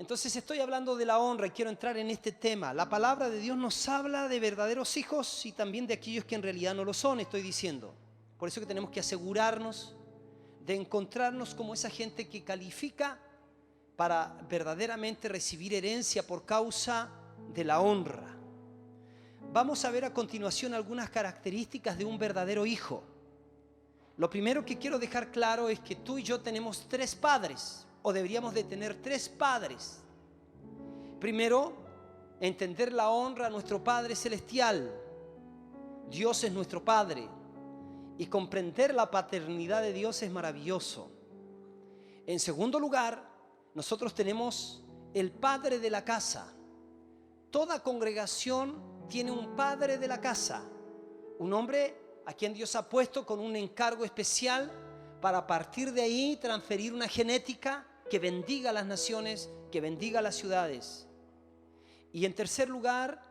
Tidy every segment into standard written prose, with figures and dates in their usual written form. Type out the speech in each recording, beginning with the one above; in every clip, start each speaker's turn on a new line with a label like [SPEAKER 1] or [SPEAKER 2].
[SPEAKER 1] Entonces estoy hablando de la honra y quiero entrar en este tema. La palabra de Dios nos habla de verdaderos hijos y también de aquellos que en realidad no lo son, estoy diciendo. Por eso que tenemos que asegurarnos de encontrarnos como esa gente que califica para verdaderamente recibir herencia por causa de la honra. Vamos a ver a continuación algunas características de un verdadero hijo. Lo primero que quiero dejar claro es que tú y yo tenemos tres padres, o deberíamos de tener tres padres. Primero, entender la honra a nuestro Padre Celestial. Dios es nuestro Padre y comprender la paternidad de Dios es maravilloso. En segundo lugar, nosotros tenemos el padre de la casa. Toda congregación tiene un padre de la casa, un hombre a quien Dios ha puesto con un encargo especial para a partir de ahí transferir una genética que bendiga a las naciones, que bendiga a las ciudades. Y en tercer lugar,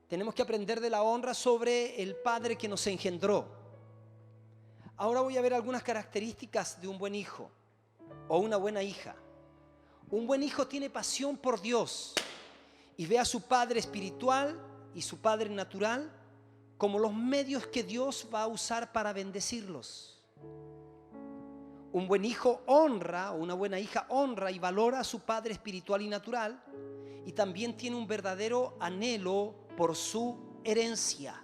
[SPEAKER 1] tenemos que aprender de la honra sobre el Padre que nos engendró. Ahora voy a ver algunas características de un buen hijo o una buena hija. Un buen hijo tiene pasión por Dios y ve a su padre espiritual y su padre natural como los medios que Dios va a usar para bendecirlos. Un buen hijo honra, o una buena hija honra y valora a su padre espiritual y natural, y también tiene un verdadero anhelo por su herencia.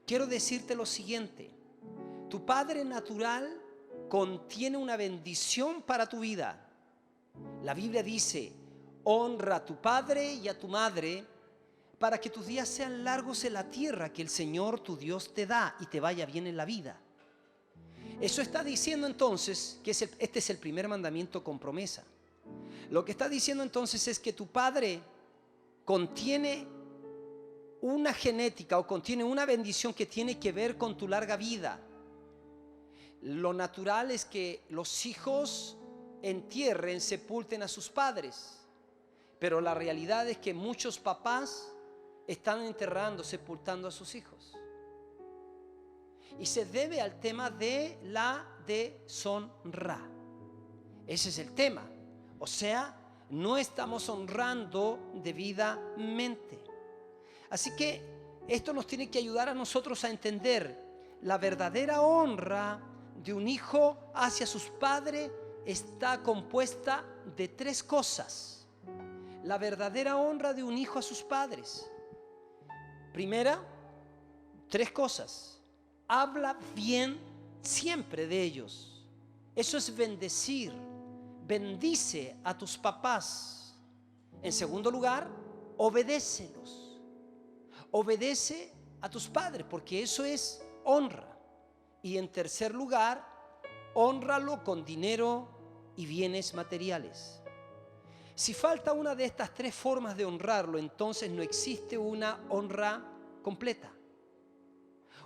[SPEAKER 1] Quiero decirte lo siguiente: tu padre natural contiene una bendición para tu vida. La Biblia dice: honra a tu padre y a tu madre para que tus días sean largos en la tierra que el Señor tu Dios te da y te vaya bien en la vida. Eso está diciendo entonces que este es el primer mandamiento con promesa. Lo que está diciendo entonces es que tu padre contiene una genética o contiene una bendición que tiene que ver con tu larga vida. Lo natural es que los hijos entierren, sepulten a sus padres, pero la realidad es que muchos papás están enterrando, sepultando a sus hijos. Y se debe al tema de la deshonra. Ese es el tema. O sea, no estamos honrando debidamente. Así que esto nos tiene que ayudar a nosotros a entender la verdadera honra de un hijo hacia sus padres. Está compuesta de tres cosas. La verdadera honra de un hijo a sus padres. Primera, tres cosas. Habla bien siempre de ellos. Eso es bendecir. Bendice a tus papás. En segundo lugar, obedécelos. Obedece a tus padres, porque eso es honra. Y en tercer lugar, hónralo con dinero y bienes materiales. Si falta una de estas tres formas de honrarlo, entonces no existe una honra completa.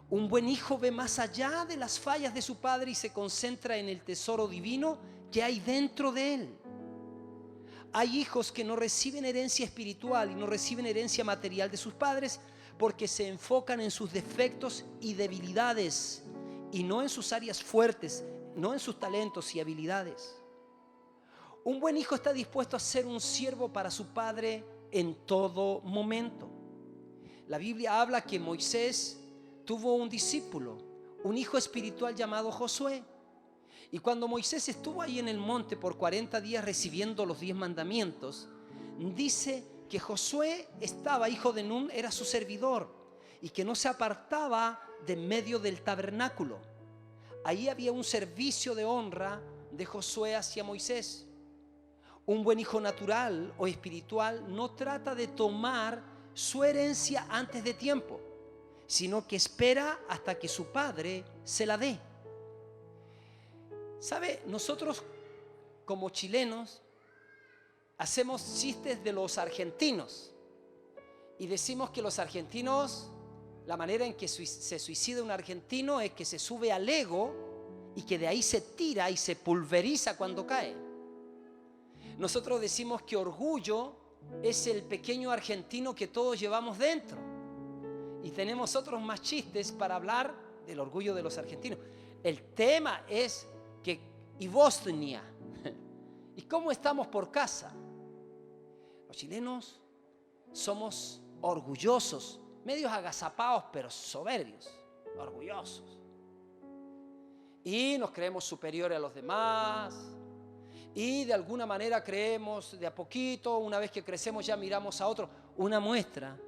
[SPEAKER 1] Un buen hijo ve más allá de las fallas de su padre y se concentra en el tesoro divino que hay dentro de él. Hay hijos que no reciben herencia espiritual y no reciben herencia material de sus padres porque se enfocan en sus defectos y debilidades y no en sus áreas fuertes, no en sus talentos y habilidades. Un buen hijo está dispuesto a ser un siervo para su padre en todo momento. La Biblia habla que Moisés tuvo un discípulo, un hijo espiritual llamado Josué. Y cuando Moisés estuvo ahí en el monte por 40 días recibiendo los 10 mandamientos, dice que Josué estaba, hijo de Nun, era su servidor y que no se apartaba de medio del tabernáculo. Ahí había un servicio de honra de Josué hacia Moisés. Un buen hijo natural o espiritual no trata de tomar su herencia antes de tiempo, sino que espera hasta que su padre se la dé. ¿Sabe? Nosotros como chilenos hacemos chistes de los argentinos y decimos que los argentinos, la manera en que se suicida un argentino es que se sube al ego y que de ahí se tira y se pulveriza cuando cae. Nosotros decimos que orgullo es el pequeño argentino que todos llevamos dentro. Y tenemos otros más chistes para hablar del orgullo de los argentinos. El tema es que, ¿y Bosnia? ¿Y cómo estamos por casa? Los chilenos somos orgullosos, medios agazapados, pero soberbios, orgullosos. Y nos creemos superiores a los demás. Y de alguna manera creemos de a poquito, una vez que crecemos ya miramos a otros. Una muestra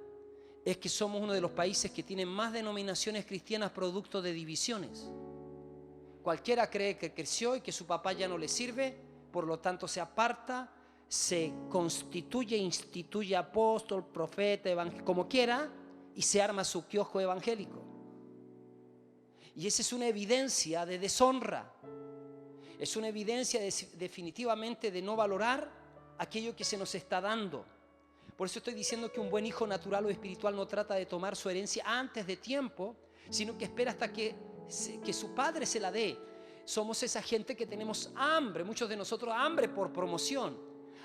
[SPEAKER 1] es que somos uno de los países que tienen más denominaciones cristianas producto de divisiones. Cualquiera cree que creció y que su papá ya no le sirve, por lo tanto se aparta, se constituye, instituye apóstol, profeta, evangélico, como quiera, y se arma su kiosco evangélico. Y esa es una evidencia de deshonra. Es una evidencia definitivamente de no valorar aquello que se nos está dando. Por eso estoy diciendo que un buen hijo natural o espiritual no trata de tomar su herencia antes de tiempo, sino que espera hasta que su padre se la dé. Somos esa gente que tenemos hambre, muchos de nosotros hambre por promoción.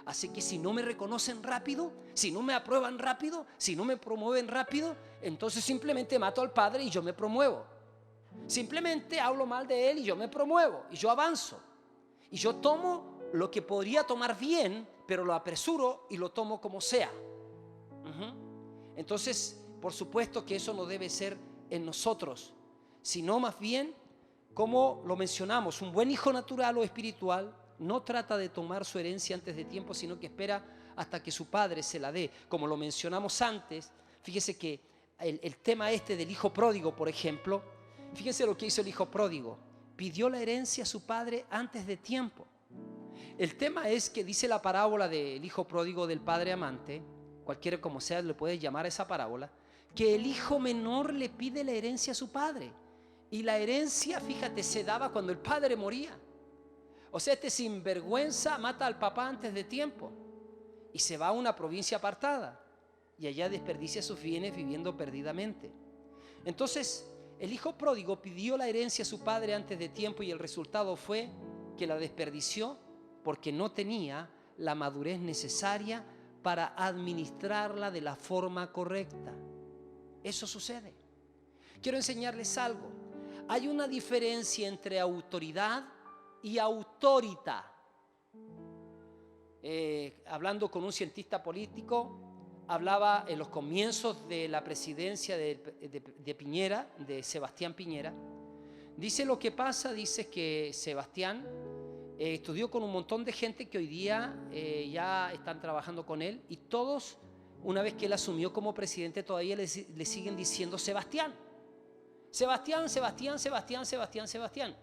[SPEAKER 1] Así que si no me reconocen rápido, si no me aprueban rápido, si no me promueven rápido, entonces simplemente mato al padre y yo me promuevo. Simplemente hablo mal de él y yo me promuevo y yo avanzo. Y yo tomo lo que podría tomar bien, pero lo apresuro y lo tomo como sea. Entonces, por supuesto que eso no debe ser en nosotros, sino más bien, como lo mencionamos, un buen hijo natural o espiritual no trata de tomar su herencia antes de tiempo, sino que espera hasta que su padre se la dé. Como lo mencionamos antes, fíjese que el tema este del hijo pródigo, por ejemplo, fíjense lo que hizo el hijo pródigo. Pidió la herencia a su padre antes de tiempo. El tema es que dice la parábola del hijo pródigo del padre amante, cualquiera como sea le puede llamar a esa parábola, que el hijo menor le pide la herencia a su padre. Y la herencia, fíjate, se daba cuando el padre moría. O sea, este sinvergüenza mata al papá antes de tiempo y se va a una provincia apartada y allá desperdicia sus bienes viviendo perdidamente. Entonces, el hijo pródigo pidió la herencia a su padre antes de tiempo y el resultado fue que la desperdició porque no tenía la madurez necesaria para administrarla de la forma correcta. Eso sucede. Quiero enseñarles algo. Hay una diferencia entre autoridad y autorità. Hablando con un cientista político, hablaba en los comienzos de la presidencia de Piñera, de Sebastián Piñera. Dice lo que pasa, dice que Sebastián estudió con un montón de gente que hoy día ya están trabajando con él y todos, una vez que él asumió como presidente, todavía le siguen diciendo Sebastián. Sebastián, Sebastián, Sebastián, Sebastián, Sebastián.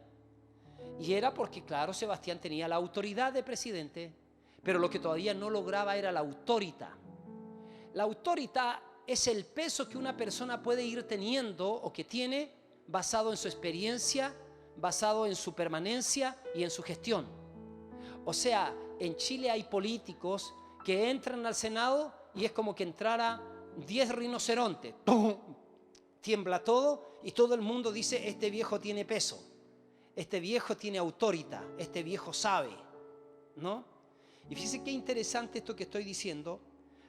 [SPEAKER 1] Y era porque, claro, Sebastián tenía la autoridad de presidente, pero lo que todavía no lograba era la autorità. La autorità es el peso que una persona puede ir teniendo o que tiene basado en su experiencia, basado en su permanencia y en su gestión. O sea, en Chile hay políticos que entran al Senado y es como que entrara 10 rinocerontes. ¡Pum! Tiembla todo y todo el mundo dice, este viejo tiene peso, este viejo tiene autoridad, este viejo sabe, ¿no? Y fíjense qué interesante esto que estoy diciendo,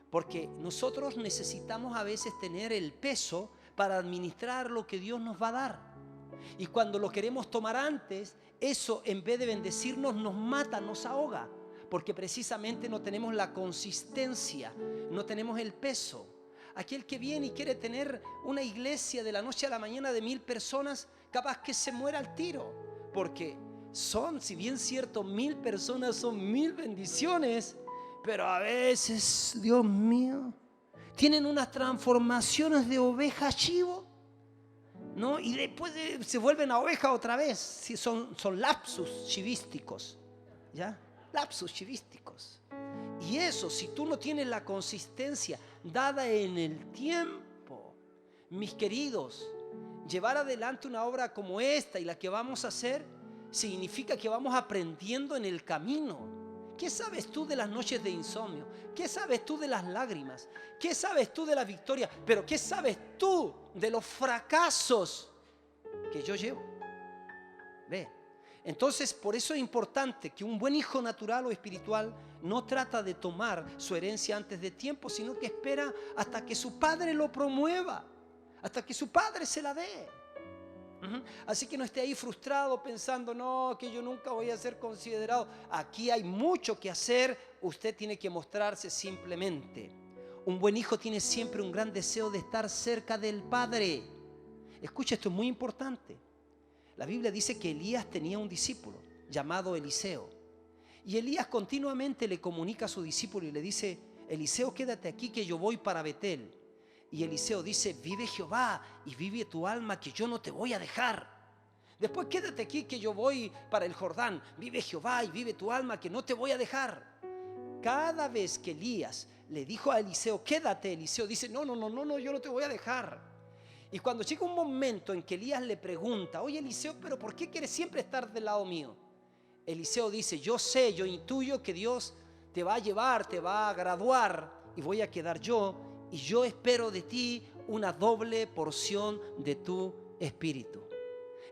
[SPEAKER 1] porque nosotros necesitamos a veces tener el peso para administrar lo que Dios nos va a dar. Y cuando lo queremos tomar antes, eso en vez de bendecirnos nos mata, nos ahoga, porque precisamente no tenemos la consistencia, no tenemos el peso. Aquel que viene y quiere tener una iglesia de la noche a la mañana de 1000 personas, capaz que se muera al tiro, porque son, si bien cierto, 1000 personas son 1000 bendiciones, pero a veces, Dios mío, tienen unas transformaciones de oveja a chivo, ¿no? Y después se vuelven a oveja otra vez. Sí, son lapsus chivísticos, ¿ya? Lapsus chivísticos. Y eso, si tú no tienes la consistencia dada en el tiempo, mis queridos, llevar adelante una obra como esta y la que vamos a hacer, significa que vamos aprendiendo en el camino. ¿Qué sabes tú de las noches de insomnio? ¿Qué sabes tú de las lágrimas? ¿Qué sabes tú de la victoria? Pero ¿qué sabes tú de los fracasos que yo llevo? Ve. Entonces, por eso es importante que un buen hijo natural o espiritual no trata de tomar su herencia antes de tiempo, sino que espera hasta que su padre lo promueva, hasta que su padre se la dé. Así que no esté ahí frustrado pensando, no, que yo nunca voy a ser considerado. Aquí hay mucho que hacer usted tiene que mostrarse simplemente. Un buen hijo tiene siempre un gran deseo de estar cerca del Padre. Escucha, esto es muy importante. La Biblia dice que Elías tenía un discípulo llamado Eliseo. Y Elías continuamente le comunica a su discípulo y le dice: Eliseo, quédate aquí que yo voy para Betel. Y Eliseo dice: vive Jehová y vive tu alma, que yo no te voy a dejar. Después, quédate aquí que yo voy para el Jordán. Vive Jehová y vive tu alma, que no te voy a dejar. Cada vez que Elías le dijo a Eliseo: quédate, Eliseo dice: no, yo no te voy a dejar. Y cuando llega un momento en que Elías le pregunta: oye, Eliseo, pero ¿por qué quieres siempre estar del lado mío? Eliseo dice: yo sé, yo intuyo que Dios te va a llevar, te va a graduar y voy a quedar yo, y yo espero de ti una doble porción de tu espíritu.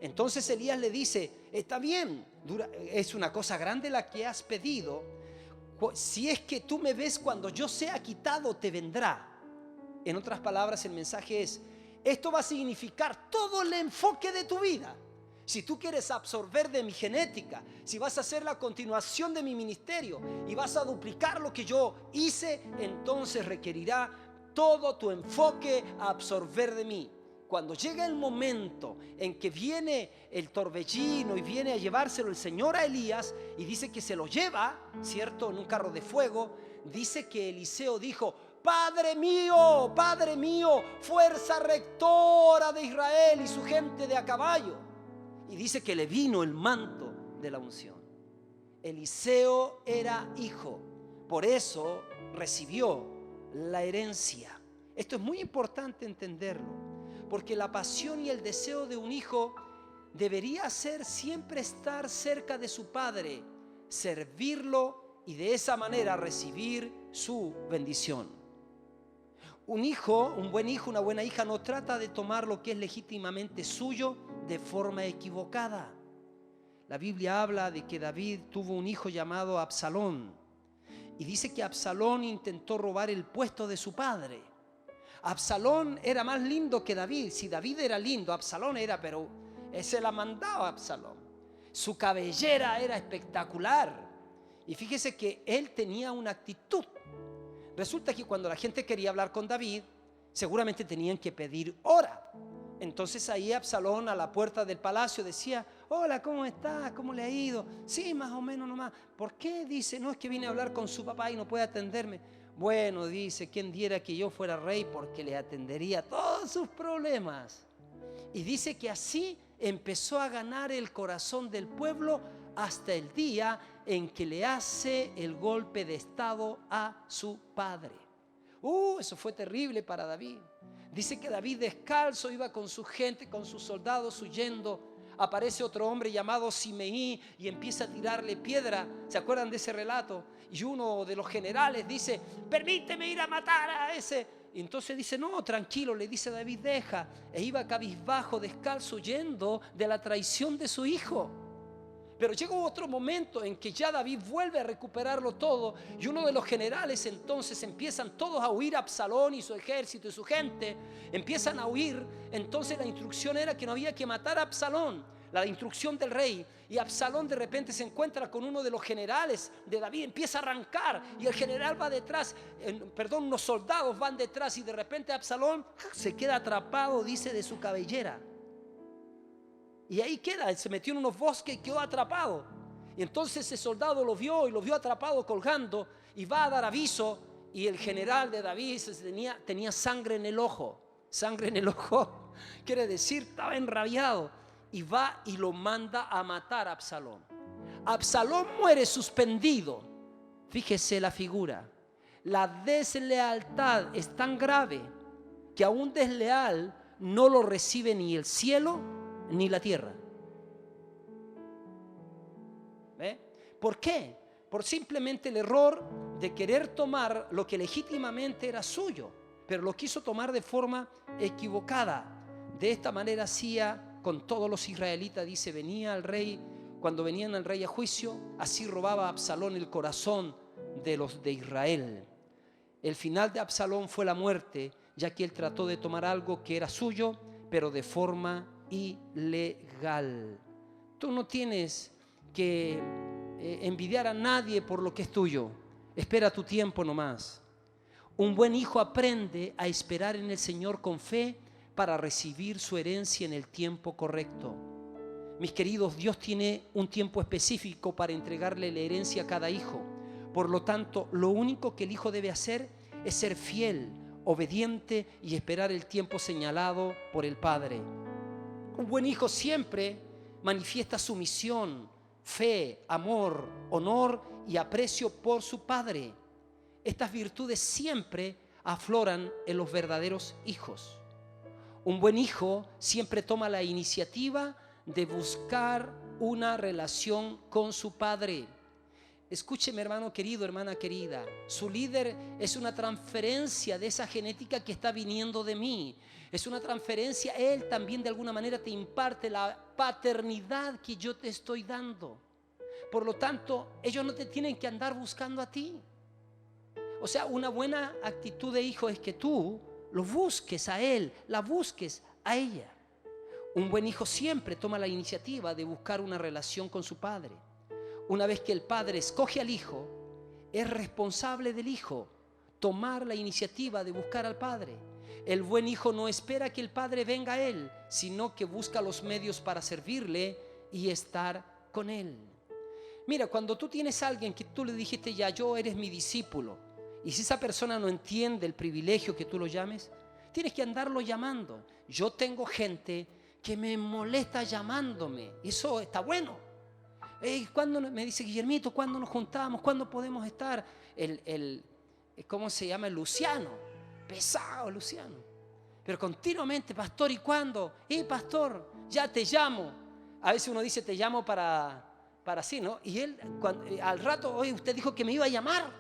[SPEAKER 1] Entonces Elías le dice: está bien, es una cosa grande la que has pedido. Si es que tú me ves cuando yo sea quitado, te vendrá. En otras palabras, el mensaje es: esto va a significar todo el enfoque de tu vida. Si tú quieres absorber de mi genética, si vas a hacer la continuación de mi ministerio y vas a duplicar lo que yo hice, entonces requerirá todo tu enfoque a absorber de mí. Cuando llega el momento en que viene el torbellino y viene a llevárselo el Señor a Elías y dice que se lo lleva, ¿cierto?, en un carro de fuego, dice que Eliseo dijo: Padre mío, fuerza rectora de Israel y su gente de a caballo. Y dice que le vino el manto de la unción. Eliseo era hijo, por eso recibió la herencia. Esto es muy importante entenderlo, porque la pasión y el deseo de un hijo debería ser siempre estar cerca de su padre, servirlo y de esa manera recibir su bendición. Un hijo, un buen hijo, una buena hija no trata de tomar lo que es legítimamente suyo de forma equivocada. La Biblia habla de que David tuvo un hijo llamado Absalón y dice que Absalón intentó robar el puesto de su padre. Absalón era más lindo que David. Si David era lindo, Absalón era, pero se la mandaba Absalón. Su cabellera era espectacular. Y fíjese que él tenía una actitud. Resulta que cuando la gente quería hablar con David, seguramente tenían que pedir hora. Entonces ahí Absalón a la puerta del palacio decía: hola, ¿cómo está? ¿Cómo le ha ido? Sí, más o menos nomás. ¿Por qué? Dice: no, es que vine a hablar con su papá y no puede atenderme. Bueno, dice, quién diera que yo fuera rey, porque le atendería todos sus problemas. Y dice que así empezó a ganar el corazón del pueblo hasta el día en que le hace el golpe de estado a su padre. Eso fue terrible para David. Dice que David descalzo iba con su gente, con sus soldados huyendo. Aparece otro hombre llamado Simeí y empieza a tirarle piedra. ¿Se acuerdan de ese relato? Y uno de los generales dice: permíteme ir a matar a ese. Y entonces dice: no, tranquilo, le dice David, deja. E iba cabizbajo, descalzo, huyendo de la traición de su hijo. Pero llegó otro momento en que ya David vuelve a recuperarlo todo, y uno de los generales entonces empiezan todos a huir. Absalón y su ejército y su gente empiezan a huir. Entonces la instrucción era que no había que matar a Absalón, la instrucción del rey. Y Absalón de repente se encuentra con uno de los generales de David, empieza a arrancar y el general va detrás, unos soldados van detrás, y de repente Absalón se queda atrapado, dice, de su cabellera. Y ahí queda, él se metió en unos bosques y quedó atrapado. Y entonces ese soldado lo vio y lo vio atrapado colgando y va a dar aviso. Y el general de David tenía sangre en el ojo. Sangre en el ojo quiere decir, estaba enrabiado. Y va y lo manda a matar a Absalón. Absalón muere suspendido. Fíjese la figura. La deslealtad es tan grave que a un desleal no lo recibe ni el cielo ni la tierra. ¿Ve? ¿Por qué? Por simplemente el error de querer tomar lo que legítimamente era suyo, pero lo quiso tomar de forma equivocada. De esta manera hacía con todos los israelitas. Dice, cuando venían al rey a juicio, así robaba a Absalón el corazón de los de Israel. El final de Absalón fue la muerte, ya que él trató de tomar algo que era suyo, pero de forma ilegal. Tú no tienes que envidiar a nadie por lo que es tuyo. Espera tu tiempo nomás. Un buen hijo aprende a esperar en el Señor con fe para recibir su herencia en el tiempo correcto. Mis queridos, Dios tiene un tiempo específico para entregarle la herencia a cada hijo. Por lo tanto, lo único que el hijo debe hacer es ser fiel, obediente y esperar el tiempo señalado por el Padre. Un buen hijo siempre manifiesta sumisión, fe, amor, honor y aprecio por su padre. Estas virtudes siempre afloran en los verdaderos hijos. Un buen hijo siempre toma la iniciativa de buscar una relación con su padre. Escúcheme, hermano querido, hermana querida, su líder es una transferencia de esa genética que está viniendo de mí. Es una transferencia, él también de alguna manera te imparte la paternidad que yo te estoy dando. Por lo tanto, ellos no te tienen que andar buscando a ti. O sea, una buena actitud de hijo es que tú lo busques a él, la busques a ella. Un buen hijo siempre toma la iniciativa de buscar una relación con su padre. Una vez que el padre escoge al hijo, es responsable del hijo tomar la iniciativa de buscar al padre. El buen hijo no espera que el padre venga a él, sino que busca los medios para servirle y estar con él. Mira, cuando tú tienes a alguien que tú le dijiste ya, yo eres mi discípulo, y si esa persona no entiende el privilegio que tú lo llames, tienes que andarlo llamando. Yo tengo gente que me molesta llamándome, y eso está bueno. ¿Cuándo me dice Guillermito? ¿Cuándo nos juntamos? ¿Cuándo podemos estar? ¿Cómo se llama? El Luciano. Pesado Luciano. Pero continuamente, pastor, ¿y cuándo? Pastor, ya te llamo. A veces uno dice, te llamo para así, ¿no? Y él, al rato, oye, usted dijo que me iba a llamar,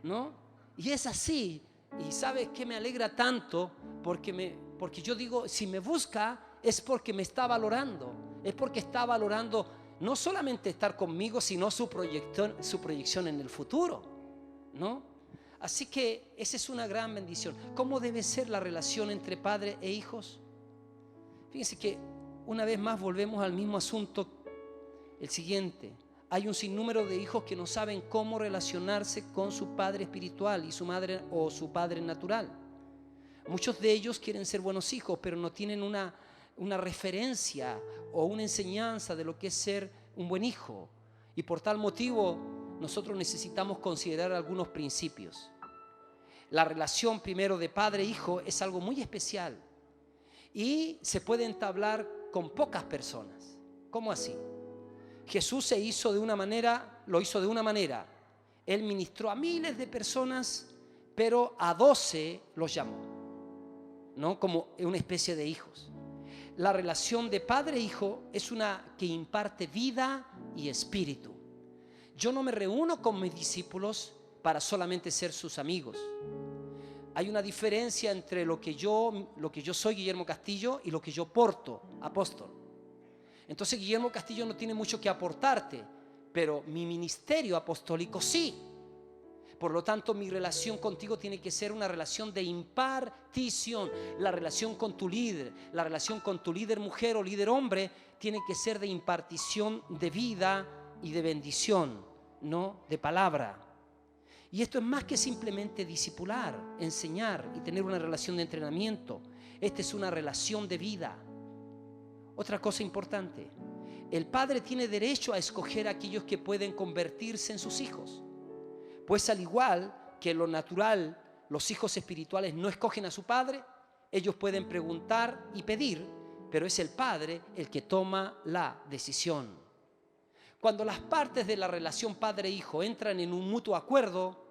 [SPEAKER 1] ¿no? Y es así. Y ¿sabes qué me alegra tanto? Porque yo digo, si me busca, es porque me está valorando. Es porque está valorando no solamente estar conmigo, sino su proyección en el futuro, ¿no? Así que esa es una gran bendición. ¿Cómo debe ser la relación entre padre e hijos? Fíjense que una vez más volvemos al mismo asunto, el siguiente. Hay un sinnúmero de hijos que no saben cómo relacionarse con su padre espiritual y su madre o su padre natural. Muchos de ellos quieren ser buenos hijos, pero no tienen una referencia o una enseñanza de lo que es ser un buen hijo. Y por tal motivo nosotros necesitamos considerar algunos principios. La relación primero de padre e hijo es algo muy especial y se puede entablar con pocas personas. ¿Cómo así? Jesús lo hizo de una manera. Él ministró a miles de personas, pero a 12 los llamó, ¿no? Como una especie de hijos. La relación de padre e hijo es una que imparte vida y espíritu. Yo no me reúno con mis discípulos para solamente ser sus amigos. Hay una diferencia entre lo que yo soy, Guillermo Castillo, y lo que yo porto, apóstol. Entonces Guillermo Castillo no tiene mucho que aportarte, pero mi ministerio apostólico sí. Por lo tanto, mi relación contigo tiene que ser una relación de impartición. La relación con tu líder, la relación con tu líder mujer o líder hombre, tiene que ser de impartición de vida y de bendición, no de palabra. Y esto es más que simplemente discipular, enseñar y tener una relación de entrenamiento. Esta es una relación de vida. Otra cosa importante, el padre tiene derecho a escoger a aquellos que pueden convertirse en sus hijos. Pues al igual que en lo natural, los hijos espirituales no escogen a su padre, ellos pueden preguntar y pedir, pero es el padre el que toma la decisión. Cuando las partes de la relación padre-hijo entran en un mutuo acuerdo,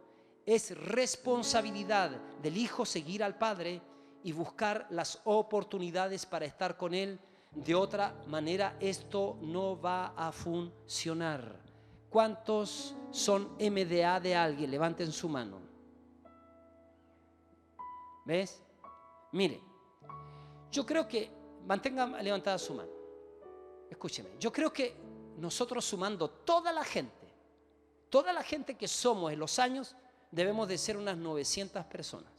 [SPEAKER 1] es responsabilidad del hijo seguir al padre y buscar las oportunidades para estar con él. De otra manera, esto no va a funcionar. ¿Cuántos son MDA de alguien? Levanten su mano. ¿Ves? Mire, yo creo que, mantenga levantada su mano. Escúcheme, yo creo que nosotros sumando toda la gente que somos en los años, debemos de ser unas 900 personas.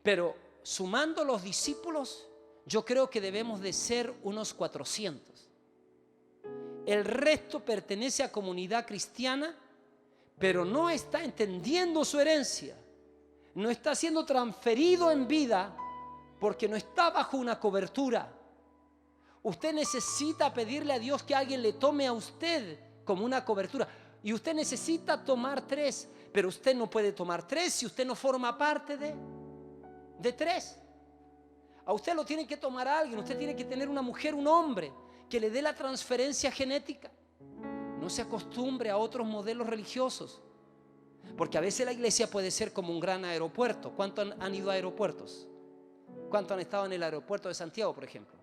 [SPEAKER 1] Pero sumando los discípulos, yo creo que debemos de ser unos 400. El resto pertenece a comunidad cristiana, pero no está entendiendo su herencia, no está siendo transferido en vida porque no está bajo una cobertura. Usted necesita pedirle a Dios que alguien le tome a usted como una cobertura. Y usted necesita tomar 3, pero usted no puede tomar 3 si usted no forma parte de 3. A usted lo tiene que tomar alguien. Usted tiene que tener una mujer, un hombre que le dé la transferencia genética. No se acostumbre a otros modelos religiosos, porque a veces la iglesia puede ser como un gran aeropuerto. ¿Cuántos han ido a aeropuertos? ¿Cuántos han estado en el aeropuerto de Santiago, por ejemplo?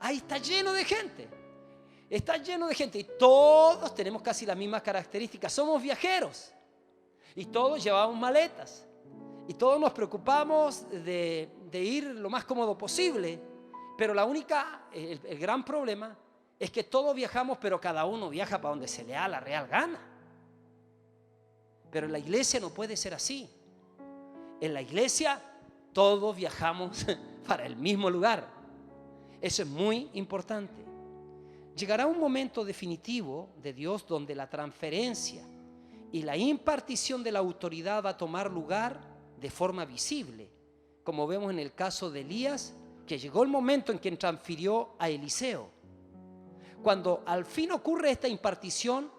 [SPEAKER 1] Ahí está lleno de gente. Está lleno de gente y todos tenemos casi las mismas características. Somos viajeros y todos llevamos maletas y todos nos preocupamos de ir lo más cómodo posible. Pero el gran problema es que todos viajamos, pero cada uno viaja para donde se le da la real gana. Pero en la iglesia no puede ser así. En la iglesia todos viajamos para el mismo lugar. Eso es muy importante. Llegará un momento definitivo de Dios donde la transferencia y la impartición de la autoridad va a tomar lugar de forma visible, como vemos en el caso de Elías, que llegó el momento en que transfirió a Eliseo. Cuando al fin ocurre esta impartición,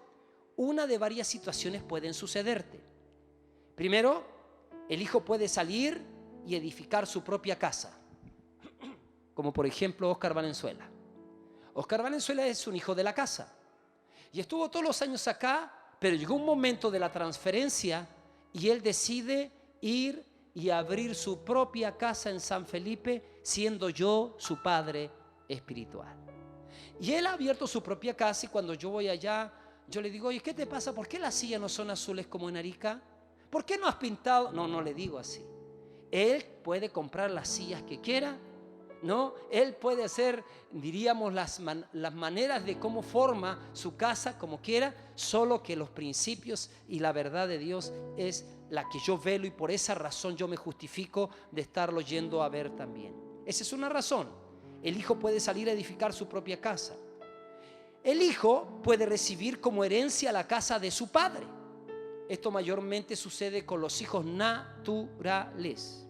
[SPEAKER 1] una de varias situaciones pueden sucederte. Primero, el hijo puede salir y edificar su propia casa, como por ejemplo Oscar Valenzuela. Oscar Valenzuela es un hijo de la casa y estuvo todos los años acá, pero llegó un momento de la transferencia y él decide ir y abrir su propia casa en San Felipe, siendo yo su padre espiritual. Y él ha abierto su propia casa y cuando yo voy allá, yo le digo: oye, ¿qué te pasa? ¿Por qué las sillas no son azules como en Arica? ¿Por qué no has pintado? No le digo así. Él puede comprar las sillas que quiera, ¿no? Él puede hacer, diríamos, las maneras de cómo forma su casa como quiera, solo que los principios y la verdad de Dios es la que yo velo y por esa razón yo me justifico de estarlo yendo a ver también. Esa es una razón. El hijo puede salir a edificar su propia casa. El hijo puede recibir como herencia la casa de su padre. Esto mayormente sucede con los hijos naturales.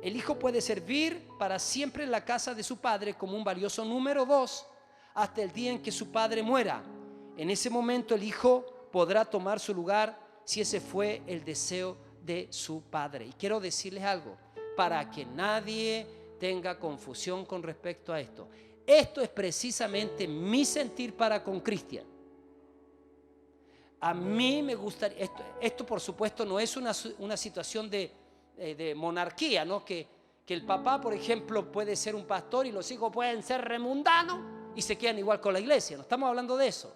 [SPEAKER 1] El hijo puede servir para siempre en la casa de su padre como un valioso número 2 hasta el día en que su padre muera. En ese momento el hijo podrá tomar su lugar si ese fue el deseo de su padre. Y quiero decirles algo, para que nadie tenga confusión con respecto a esto. Esto es precisamente mi sentir para con Cristian. A mí me gustaría, esto por supuesto no es una situación de monarquía, ¿no? Que el papá, por ejemplo, puede ser un pastor y los hijos pueden ser remundanos y se quedan igual con la iglesia. No estamos hablando de eso.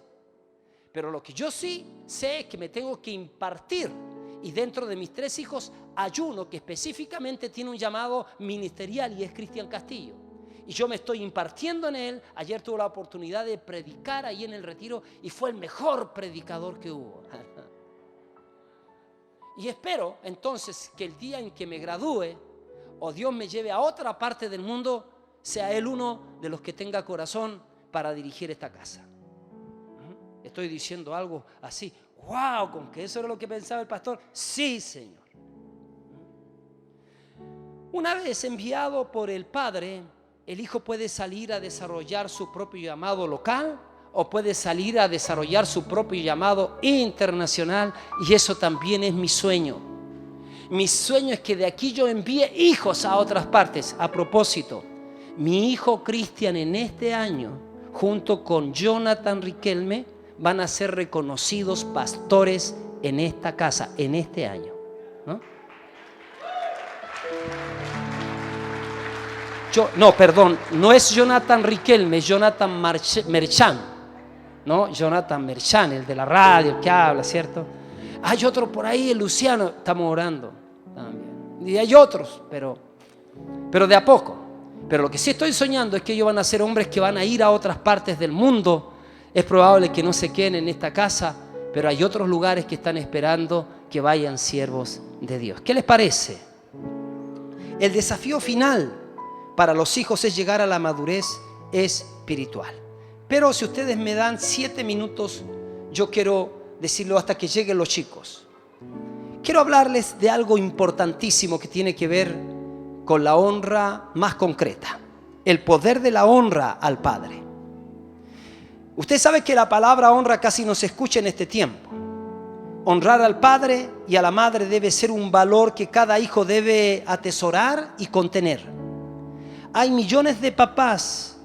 [SPEAKER 1] Pero lo que yo sí sé es que me tengo que impartir. Y dentro de mis 3 hijos hay uno que específicamente tiene un llamado ministerial y es Cristian Castillo. Y yo me estoy impartiendo en él. Ayer tuve la oportunidad de predicar ahí en el retiro y fue el mejor predicador que hubo. Y espero entonces que el día en que me gradúe o Dios me lleve a otra parte del mundo, sea él uno de los que tenga corazón para dirigir esta casa. Estoy diciendo algo así, wow, con que eso era lo que pensaba el pastor. Sí, Señor. Una vez enviado por el Padre, el Hijo puede salir a desarrollar su propio llamado local o puede salir a desarrollar su propio llamado internacional, y eso también es mi sueño. Mi sueño es que de aquí yo envíe hijos a otras partes. A propósito, mi hijo Cristian en este año, junto con Jonathan Riquelme, van a ser reconocidos pastores en esta casa, en este año, ¿no? No es Jonathan Riquelme, es Jonathan Merchan, ¿no? Jonathan Merchan, el de la radio, que habla, ¿cierto? Hay otro por ahí, el Luciano, estamos orando también. Y hay otros, pero de a poco. Pero lo que sí estoy soñando es que ellos van a ser hombres que van a ir a otras partes del mundo. Es probable que no se queden en esta casa, pero hay otros lugares que están esperando que vayan siervos de Dios. ¿Qué les parece? El desafío final para los hijos es llegar a la madurez espiritual. Pero si ustedes me dan 7 minutos, yo quiero decirlo hasta que lleguen los chicos. Quiero hablarles de algo importantísimo que tiene que ver con la honra más concreta. El poder de la honra al Padre. Usted sabe que la palabra honra casi no se escucha en este tiempo. Honrar al Padre y a la Madre debe ser un valor que cada hijo debe atesorar y contener. Hay millones de papás,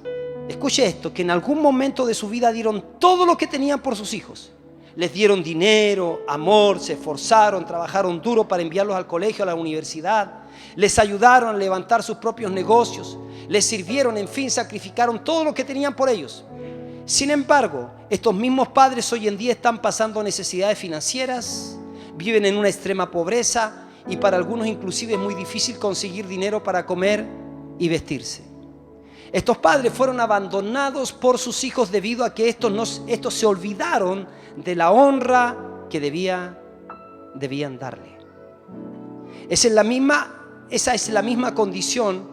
[SPEAKER 1] escuche esto, que en algún momento de su vida dieron todo lo que tenían por sus hijos. Les dieron dinero, amor, se esforzaron, trabajaron duro para enviarlos al colegio, a la universidad. Les ayudaron a levantar sus propios negocios. Les sirvieron, en fin, sacrificaron todo lo que tenían por ellos. Sin embargo, estos mismos padres hoy en día están pasando necesidades financieras, viven en una extrema pobreza y para algunos inclusive es muy difícil conseguir dinero para comer y vestirse. Estos padres fueron abandonados por sus hijos debido a que estos se olvidaron de la honra que debían darle. Esa es la misma condición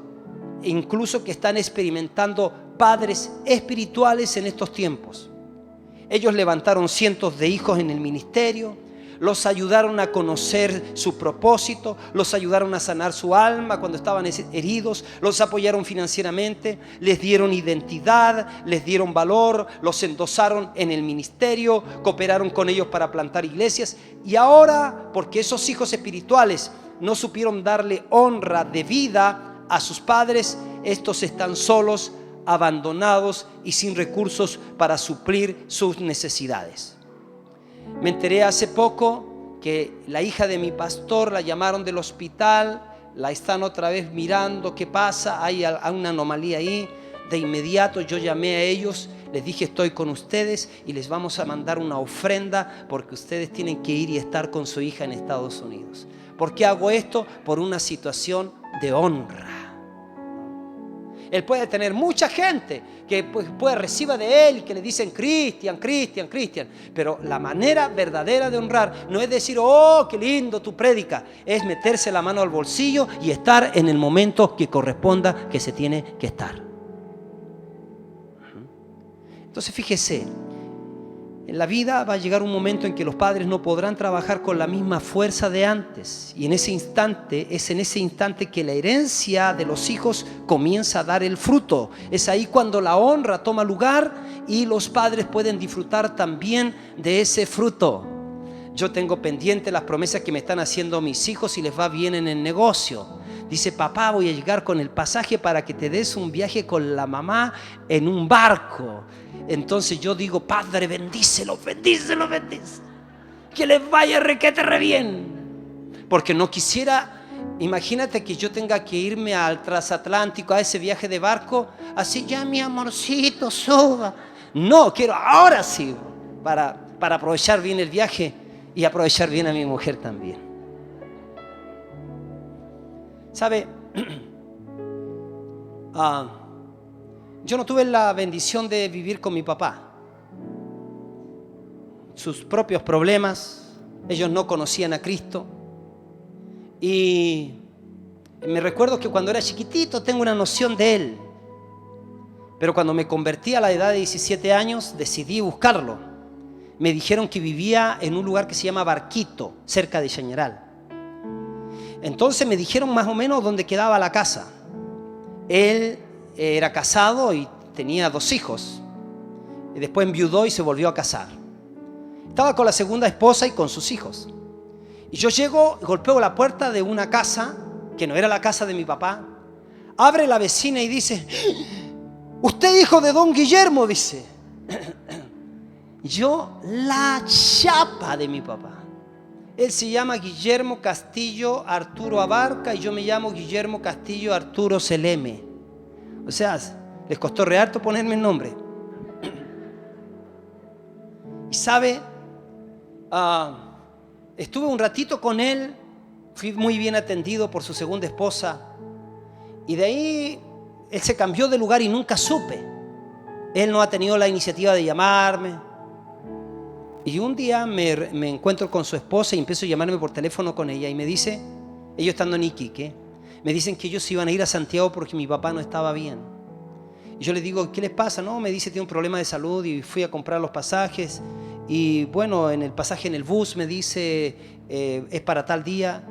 [SPEAKER 1] incluso que están experimentando padres espirituales en estos tiempos. Ellos levantaron cientos de hijos en el ministerio, los ayudaron a conocer su propósito, los ayudaron a sanar su alma cuando estaban heridos, los apoyaron financieramente, les dieron identidad, les dieron valor, los endosaron en el ministerio, cooperaron con ellos para plantar iglesias. Y ahora, porque esos hijos espirituales no supieron darle honra debida a sus padres, estos están solos, abandonados y sin recursos para suplir sus necesidades. Me enteré hace poco que la hija de mi pastor la llamaron del hospital, la están otra vez mirando qué pasa, hay una anomalía ahí. De inmediato yo llamé a ellos, les dije estoy con ustedes y les vamos a mandar una ofrenda porque ustedes tienen que ir y estar con su hija en Estados Unidos. ¿Por qué hago esto? Por una situación de honra. Él puede tener mucha gente que puede reciba de él, que le dicen Cristian, Cristian, Cristian. Pero la manera verdadera de honrar no es decir, oh, qué lindo tu prédica. Es meterse la mano al bolsillo y estar en el momento que corresponda, que se tiene que estar. Entonces fíjese, en la vida va a llegar un momento en que los padres no podrán trabajar con la misma fuerza de antes. Y es en ese instante que la herencia de los hijos comienza a dar el fruto. Es ahí cuando la honra toma lugar y los padres pueden disfrutar también de ese fruto. Yo tengo pendiente las promesas que me están haciendo mis hijos y les va bien en el negocio. Dice, papá, voy a llegar con el pasaje para que te des un viaje con la mamá en un barco. Entonces yo digo, Padre, bendícelos, bendícelos, bendícelos. Que les vaya requete re bien. Porque no quisiera, imagínate que yo tenga que irme al transatlántico, a ese viaje de barco, así ya mi amorcito, suba. No, quiero ahora sí, para aprovechar bien el viaje y aprovechar bien a mi mujer también. ¿Sabe? Yo no tuve la bendición de vivir con mi papá. Sus propios problemas, ellos no conocían a Cristo. Y me recuerdo que cuando era chiquitito tengo una noción de él. Pero cuando me convertí a la edad de 17 años, decidí buscarlo. Me dijeron que vivía en un lugar que se llama Barquito, cerca de Chañaral. Entonces me dijeron más o menos dónde quedaba la casa. Él era casado y tenía 2 hijos. Y después enviudó y se volvió a casar. Estaba con la segunda esposa y con sus hijos. Y yo llego, golpeo la puerta de una casa, que no era la casa de mi papá. Abre la vecina y dice, usted hijo de don Guillermo, dice. Yo, la chapa de mi papá. Él se llama Guillermo Castillo Arturo Abarca y yo me llamo Guillermo Castillo Arturo Seleme. O sea, les costó re harto ponerme el nombre. Y sabe, estuve un ratito con él, fui muy bien atendido por su segunda esposa. Y de ahí él se cambió de lugar y nunca supe. Él no ha tenido la iniciativa de llamarme. Y un día me encuentro con su esposa y empiezo a llamarme por teléfono con ella y me dice, ellos estando en Iquique, me dicen que ellos iban a ir a Santiago porque mi papá no estaba bien. Y yo le digo, ¿qué les pasa? No, me dice, tiene un problema de salud y fui a comprar los pasajes Y bueno, en el pasaje en el bus me dice, es para tal día.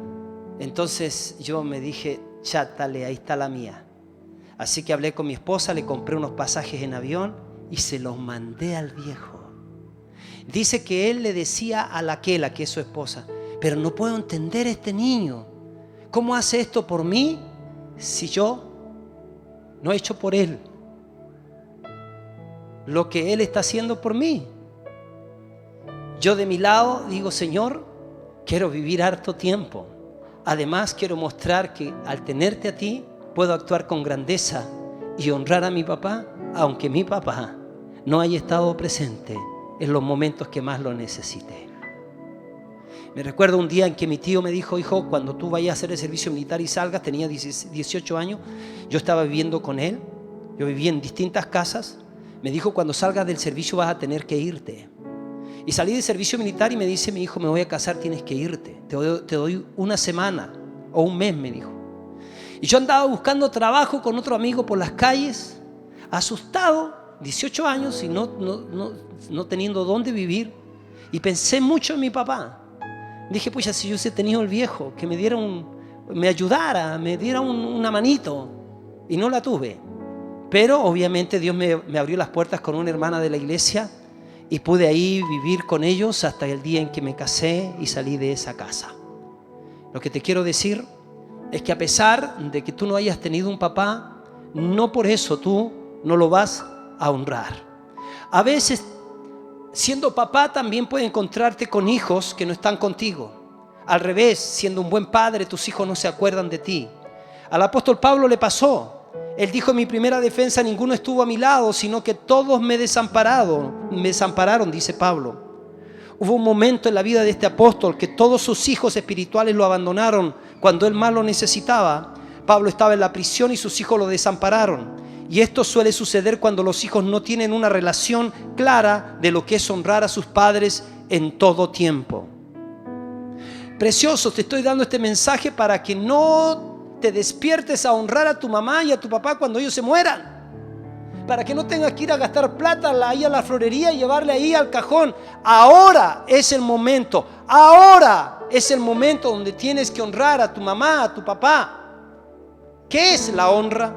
[SPEAKER 1] Entonces yo me dije, chátale, ahí está la mía. Así que hablé con mi esposa, le compré unos pasajes en avión y se los mandé al viejo. Dice que él le decía a la que es su esposa, pero no puedo entender a este niño. ¿Cómo hace esto por mí si yo no he hecho por él lo que él está haciendo por mí? Yo de mi lado digo, Señor, quiero vivir harto tiempo. Además quiero mostrar que al tenerte a ti puedo actuar con grandeza y honrar a mi papá, aunque mi papá no haya estado presente en los momentos que más lo necesité. Me recuerdo un día en que mi tío me dijo, hijo, cuando tú vayas a hacer el servicio militar y salgas, tenía 18 años, yo estaba viviendo con él, yo vivía en distintas casas, me dijo, cuando salgas del servicio vas a tener que irte. Y salí del servicio militar y me dice mi hijo, me voy a casar, tienes que irte. Te doy una semana o un mes, me dijo. Y yo andaba buscando trabajo con otro amigo por las calles, asustado, 18 años y no teniendo dónde vivir. Y pensé mucho en mi papá. Dije, pues si yo hubiese tenido el viejo, que me diera me ayudara, me diera una manito. Y no la tuve. Pero obviamente Dios me abrió las puertas con una hermana de la iglesia. Y pude ahí vivir con ellos hasta el día en que me casé y salí de esa casa. Lo que te quiero decir es que a pesar de que tú no hayas tenido un papá, no por eso tú no lo vas a honrar. A veces, siendo papá, también puedes encontrarte con hijos que no están contigo. Al revés, siendo un buen padre, tus hijos no se acuerdan de ti. Al apóstol Pablo le pasó. Él dijo, en mi primera defensa ninguno estuvo a mi lado, sino que todos me desampararon, dice Pablo. Hubo un momento en la vida de este apóstol que todos sus hijos espirituales lo abandonaron cuando él más lo necesitaba. Pablo estaba en la prisión y sus hijos lo desampararon. Y esto suele suceder cuando los hijos no tienen una relación clara de lo que es honrar a sus padres en todo tiempo. Precioso, te estoy dando este mensaje para que no te despiertes a honrar a tu mamá y a tu papá cuando ellos se mueran. Para que no tengas que ir a gastar plata ahí a la florería y llevarle ahí al cajón. Ahora es el momento. Ahora es el momento donde tienes que honrar a tu mamá, a tu papá. ¿Qué es la honra?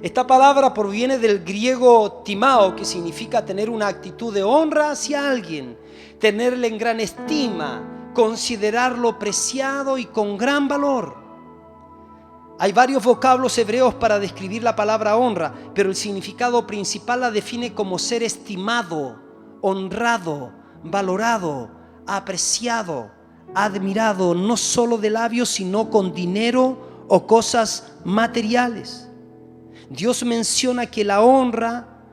[SPEAKER 1] Esta palabra proviene del griego timao, que significa tener una actitud de honra hacia alguien, tenerle en gran estima, considerarlo preciado y con gran valor. Hay varios vocablos hebreos para describir la palabra honra, pero el significado principal la define como ser estimado, honrado, valorado, apreciado, admirado, no solo de labios, sino con dinero o cosas materiales. Dios menciona que la honra,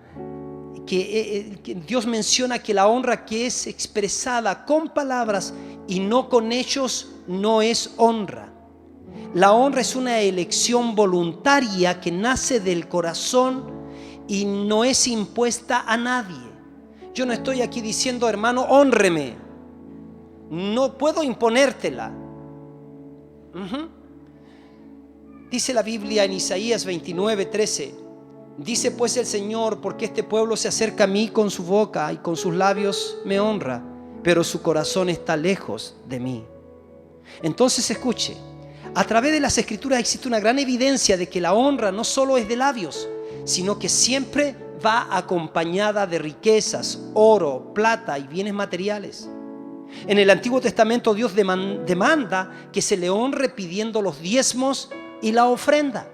[SPEAKER 1] Dios menciona que la honra que es expresada con palabras y no con hechos no es honra. La honra es una elección voluntaria que nace del corazón y no es impuesta a nadie. Yo no estoy aquí diciendo, hermano, hónreme. No puedo imponértela. Dice la Biblia en Isaías 29:13. Dice pues el Señor, porque este pueblo se acerca a mí con su boca y con sus labios me honra, pero su corazón está lejos de mí. Entonces escuche. A través de las Escrituras existe una gran evidencia de que la honra no solo es de labios, sino que siempre va acompañada de riquezas, oro, plata y bienes materiales. En el Antiguo Testamento Dios demanda que se le honre pidiendo los diezmos y la ofrenda.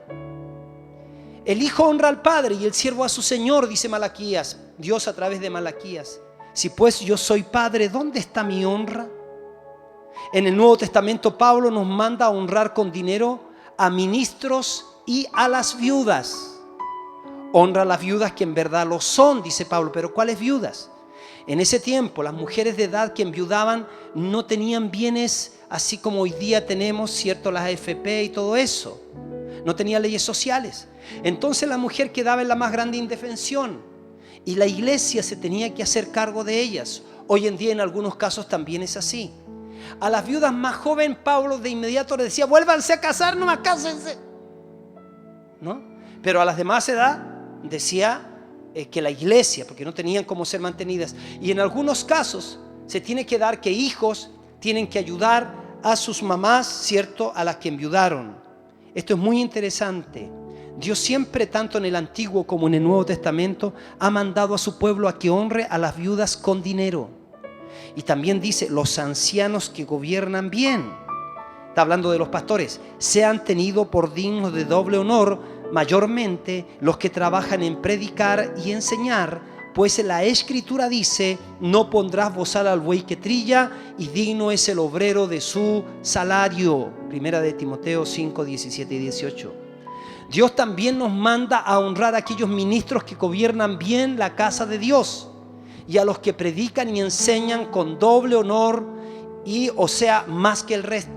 [SPEAKER 1] El hijo honra al padre y el siervo a su señor, dice Malaquías, Dios a través de Malaquías. Si pues yo soy padre, ¿dónde está mi honra? En el Nuevo Testamento Pablo nos manda a honrar con dinero a ministros y a las viudas. Honra a las viudas que en verdad lo son, dice Pablo. ¿Pero cuáles viudas? En ese tiempo las mujeres de edad que enviudaban no tenían bienes así como hoy día tenemos, ¿cierto? Las AFP y todo eso. No tenía leyes sociales. Entonces la mujer quedaba en la más grande indefensión y la iglesia se tenía que hacer cargo de ellas. Hoy en día en algunos casos también es así. A las viudas más jóvenes Pablo de inmediato les decía, vuélvanse a casar, cásense, ¿no? Pero a las de más edad decía, que la iglesia, porque no tenían cómo ser mantenidas. Y en algunos casos se tiene que dar que hijos tienen que ayudar a sus mamás, ¿cierto?, a las que enviudaron. Esto es muy interesante. Dios siempre, tanto en el Antiguo como en el Nuevo Testamento, ha mandado a su pueblo a que honre a las viudas con dinero. Y también dice, los ancianos que gobiernan bien, está hablando de los pastores, sean tenidos por dignos de doble honor, mayormente los que trabajan en predicar y enseñar, pues la Escritura dice, no pondrás bozal al buey que trilla, y digno es el obrero de su salario. Primera de Timoteo 5, 17 y 18. Dios también nos manda a honrar a aquellos ministros que gobiernan bien la casa de Dios, y a los que predican y enseñan con doble honor, y o sea, más que el resto.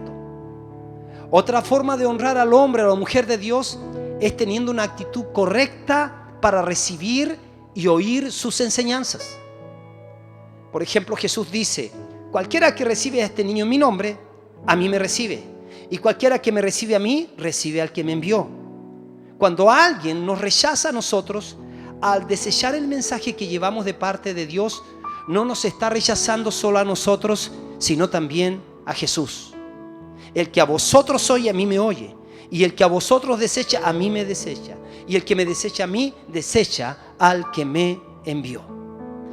[SPEAKER 1] Otra forma de honrar al hombre o a la mujer de Dios es teniendo una actitud correcta para recibir y oír sus enseñanzas. Por ejemplo, Jesús dice, cualquiera que recibe a este niño en mi nombre, a mí me recibe, y cualquiera que me recibe a mí, recibe al que me envió. Cuando alguien nos rechaza a nosotros, al desechar el mensaje que llevamos de parte de Dios, no nos está rechazando solo a nosotros, sino también a Jesús. El que a vosotros oye, a mí me oye, y el que a vosotros desecha, a mí me desecha, y el que me desecha a mí, desecha al que me envió.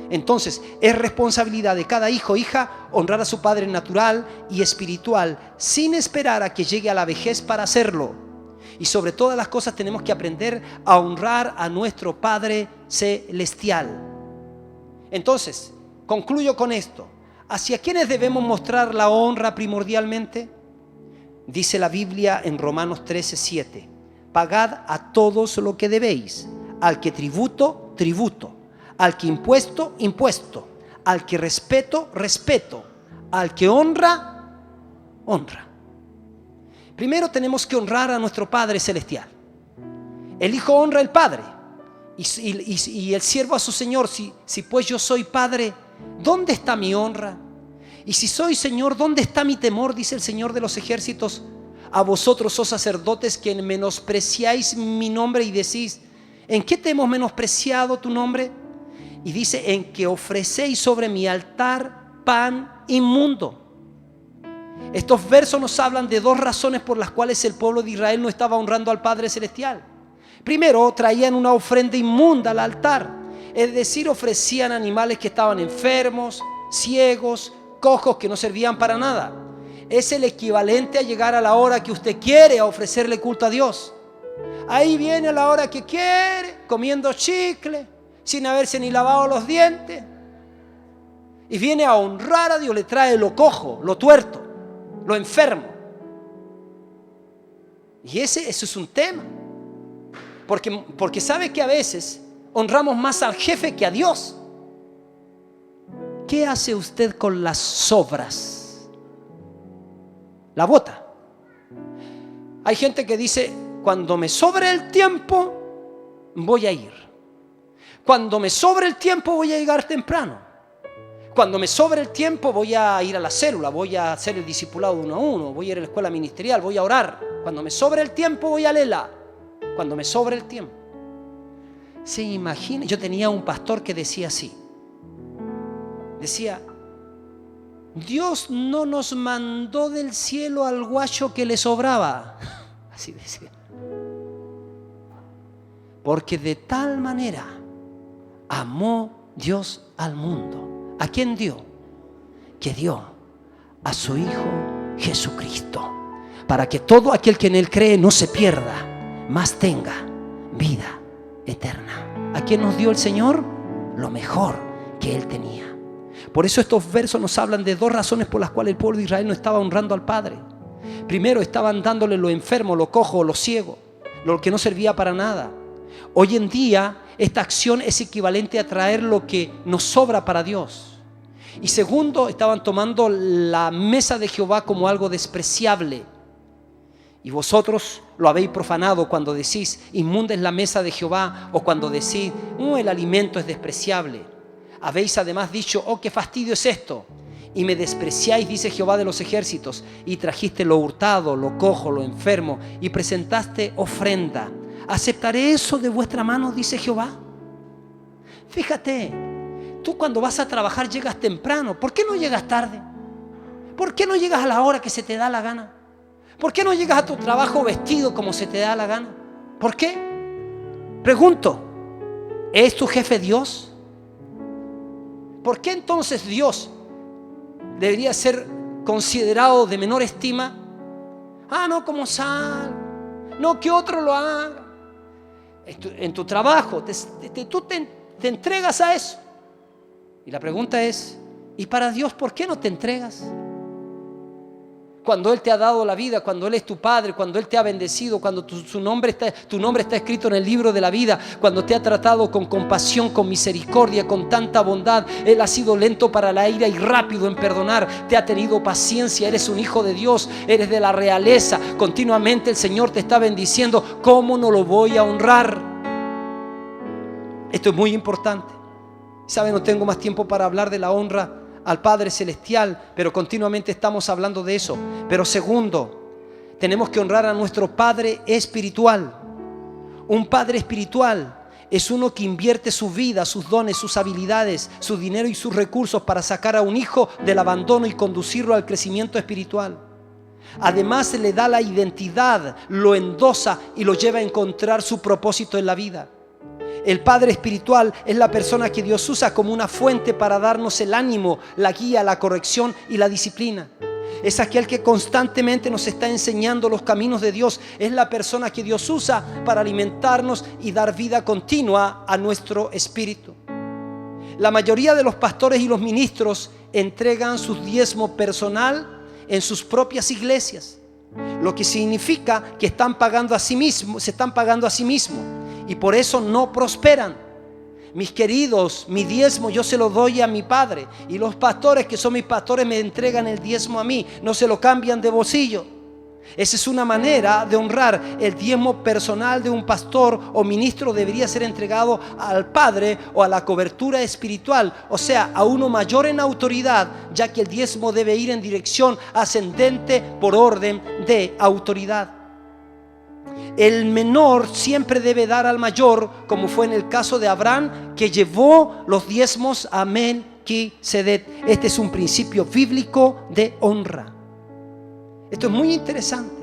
[SPEAKER 1] Entonces, es responsabilidad de cada hijo o hija honrar a su padre natural y espiritual, sin esperar a que llegue a la vejez para hacerlo. Y sobre todas las cosas tenemos que aprender a honrar a nuestro Padre Celestial. Entonces, concluyo con esto. ¿Hacia quiénes debemos mostrar la honra primordialmente? Dice la Biblia en Romanos 13:7. Pagad a todos lo que debéis. Al que tributo, tributo. Al que impuesto, impuesto. Al que respeto, respeto. Al que honra, honra. Primero tenemos que honrar a nuestro Padre Celestial. El Hijo honra al Padre y el siervo a su Señor. Si pues yo soy Padre, ¿dónde está mi honra? Y si soy Señor, ¿dónde está mi temor? Dice el Señor de los ejércitos. A vosotros, oh sacerdotes, que menospreciáis mi nombre y decís, ¿en qué te hemos menospreciado tu nombre? Y dice, en que ofrecéis sobre mi altar pan inmundo. Estos versos nos hablan de dos razones por las cuales el pueblo de Israel no estaba honrando al Padre Celestial. Primero, traían una ofrenda inmunda al altar, es decir, ofrecían animales que estaban enfermos, ciegos, cojos, que no servían para nada. Es el equivalente a llegar a la hora que usted quiere a ofrecerle culto a Dios. Ahí viene a la hora que quiere, comiendo chicle, sin haberse ni lavado los dientes, y viene a honrar a Dios. Le trae lo cojo, lo tuerto, lo enfermo. Y eso es un tema, porque sabe que a veces honramos más al jefe que a Dios. ¿Qué hace usted con las sobras? La bota. Hay gente que dice, cuando me sobre el tiempo voy a ir. Cuando me sobre el tiempo voy a llegar temprano. Cuando me sobre el tiempo voy a ir a la célula, voy a hacer el discipulado 1 a 1, voy a ir a la escuela ministerial, voy a orar. Cuando me sobre el tiempo voy a Lela. Cuando me sobre el tiempo. Se imagina, yo tenía un pastor que decía así. Decía, Dios no nos mandó del cielo al guacho que le sobraba. Así decía. Porque de tal manera amó Dios al mundo. ¿A quién dio? Que dio a su Hijo Jesucristo, para que todo aquel que en Él cree no se pierda, mas tenga vida eterna. ¿A quién nos dio el Señor? Lo mejor que Él tenía. Por eso estos versos nos hablan de dos razones por las cuales el pueblo de Israel no estaba honrando al Padre. Primero, estaban dándole lo enfermo, lo cojo, lo ciego, lo que no servía para nada. Hoy en día esta acción es equivalente a traer lo que nos sobra para Dios. Y segundo, estaban tomando la mesa de Jehová como algo despreciable. Y vosotros lo habéis profanado cuando decís, inmunda es la mesa de Jehová, o cuando decís, el alimento es despreciable. Habéis además dicho, qué fastidio es esto. Y me despreciáis, dice Jehová de los ejércitos, y trajiste lo hurtado, lo cojo, lo enfermo, y presentaste ofrenda. ¿Aceptaré eso de vuestra mano? Dice Jehová. Fíjate, tú cuando vas a trabajar llegas temprano. ¿Por qué no llegas tarde? ¿Por qué no llegas a la hora que se te da la gana? ¿Por qué no llegas a tu trabajo vestido como se te da la gana? ¿Por qué? Pregunto, ¿es tu jefe Dios? ¿Por qué entonces Dios debería ser considerado de menor estima? No, como sal. No, que otro lo haga. En tu trabajo, tú te entregas a eso. Y la pregunta es, ¿y para Dios por qué no te entregas? Cuando Él te ha dado la vida, cuando Él es tu Padre, cuando Él te ha bendecido, cuando tu nombre está escrito en el libro de la vida, cuando te ha tratado con compasión, con misericordia, con tanta bondad. Él ha sido lento para la ira y rápido en perdonar. Te ha tenido paciencia. Eres un hijo de Dios, eres de la realeza. Continuamente el Señor te está bendiciendo. ¿Cómo no lo voy a honrar? Esto es muy importante. ¿Sabe? No tengo más tiempo para hablar de la honra al Padre Celestial, pero continuamente estamos hablando de eso. Pero segundo, tenemos que honrar a nuestro Padre espiritual. Un Padre espiritual es uno que invierte su vida, sus dones, sus habilidades, su dinero y sus recursos para sacar a un hijo del abandono y conducirlo al crecimiento espiritual. Además, se le da la identidad, lo endosa y lo lleva a encontrar su propósito en la vida. El Padre espiritual es la persona que Dios usa como una fuente para darnos el ánimo, la guía, la corrección y la disciplina. Es aquel que constantemente nos está enseñando los caminos de Dios. Es la persona que Dios usa para alimentarnos y dar vida continua a nuestro espíritu. La mayoría de los pastores y los ministros entregan su diezmo personal en sus propias iglesias, lo que significa que se están pagando a sí mismos y por eso no prosperan. Mis queridos, mi diezmo yo se lo doy a mi Padre, y los pastores que son mis pastores me entregan el diezmo a mí, no se lo cambian de bolsillo. Esa es una manera de honrar. El diezmo personal de un pastor o ministro debería ser entregado al Padre o a la cobertura espiritual, o sea, a uno mayor en autoridad, ya que el diezmo debe ir en dirección ascendente por orden de autoridad. El menor siempre debe dar al mayor, como fue en el caso de Abraham, que llevó los diezmos a Melquisedec. Este es un principio bíblico de honra. Esto es muy interesante.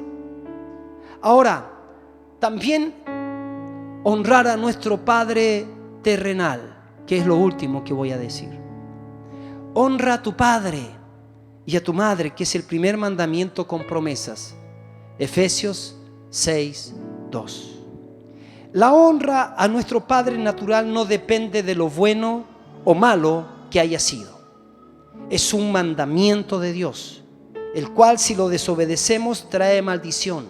[SPEAKER 1] Ahora, también honrar a nuestro Padre terrenal, que es lo último que voy a decir. Honra a tu padre y a tu madre, que es el primer mandamiento con promesas. Efesios 6:2. La honra a nuestro Padre natural no depende de lo bueno o malo que haya sido. Es un mandamiento de Dios, el cual, si lo desobedecemos, trae maldición.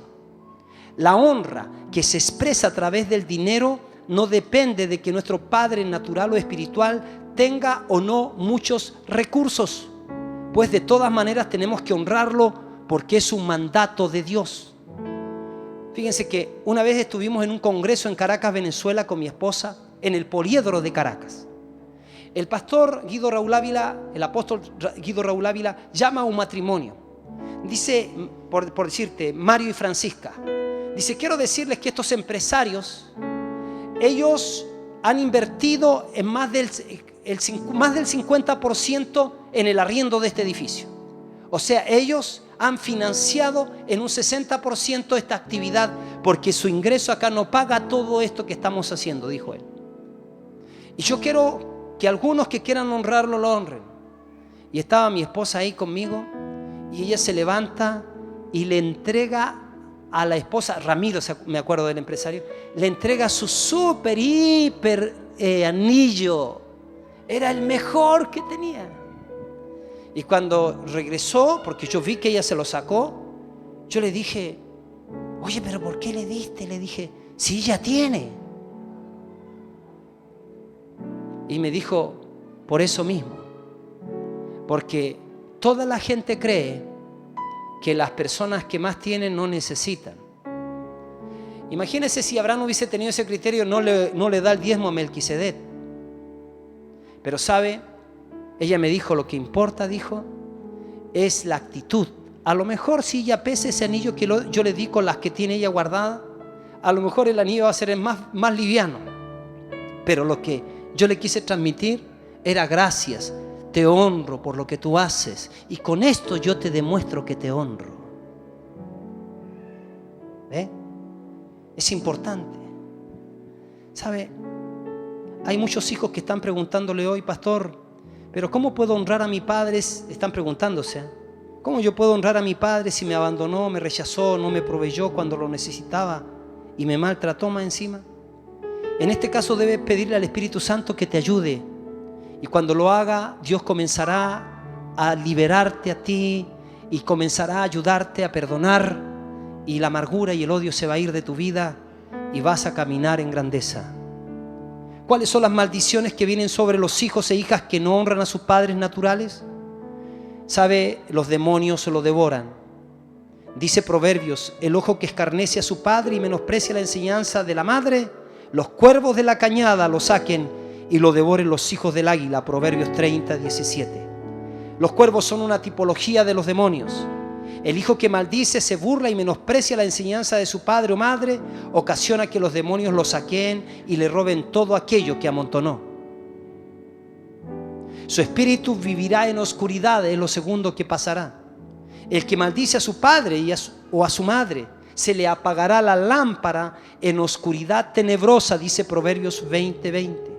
[SPEAKER 1] La honra que se expresa a través del dinero no depende de que nuestro Padre natural o espiritual tenga o no muchos recursos, pues de todas maneras tenemos que honrarlo porque es un mandato de Dios. Fíjense que una vez estuvimos en un congreso en Caracas, Venezuela, con mi esposa, en el Poliedro de Caracas. El pastor Guido Raúl Ávila, el apóstol Guido Raúl Ávila, llama a un matrimonio. Dice, por decirte, Mario y Francisca. Dice, quiero decirles que estos empresarios, ellos han invertido en más del 50% en el arriendo de este edificio. O sea, ellos han financiado en un 60% esta actividad, porque su ingreso acá no paga todo esto que estamos haciendo, dijo él. Y yo quiero que algunos que quieran honrarlo lo honren. Y estaba mi esposa ahí conmigo, y ella se levanta y le entrega a la esposa, Ramiro, me acuerdo del empresario, le entrega su súper, hiper anillo. Era el mejor que tenía. Y cuando regresó, porque yo vi que ella se lo sacó, yo le dije, oye, pero ¿por qué le diste? Le dije, si ella tiene. Y me dijo, por eso mismo, porque toda la gente cree que las personas que más tienen no necesitan. Imagínense si Abraham hubiese tenido ese criterio, no le da el diezmo a Melquisedec. Pero sabe, ella me dijo, lo que importa, dijo, es la actitud. A lo mejor si ella pesa ese anillo que yo le di con las que tiene ella guardada, a lo mejor el anillo va a ser más liviano. Pero lo que yo le quise transmitir era gracias, te honro por lo que tú haces y con esto yo te demuestro que te honro. ¿Ve? Es importante. ¿Sabe? Hay muchos hijos que están preguntándole hoy, pastor, pero ¿cómo puedo honrar a mi padre? Están preguntándose, ¿cómo yo puedo honrar a mi padre si me abandonó, me rechazó, no me proveyó cuando lo necesitaba y me maltrató más encima? En este caso debes pedirle al Espíritu Santo que te ayude. Y cuando lo haga, Dios comenzará a liberarte a ti y comenzará a ayudarte a perdonar. Y la amargura y el odio se va a ir de tu vida y vas a caminar en grandeza. ¿Cuáles son las maldiciones que vienen sobre los hijos e hijas que no honran a sus padres naturales? ¿Sabe? Los demonios lo devoran. Dice Proverbios, el ojo que escarnece a su padre y menosprecia la enseñanza de la madre, los cuervos de la cañada lo saquen y lo devoren los hijos del águila. Proverbios 30, 17. Los cuervos son una tipología de los demonios. El hijo que maldice, se burla y menosprecia la enseñanza de su padre o madre, ocasiona que los demonios lo saqueen y le roben todo aquello que amontonó. Su espíritu vivirá en oscuridad, es lo segundo que pasará. El que maldice a su padre o a su madre, se le apagará la lámpara en oscuridad tenebrosa, dice Proverbios 20:20.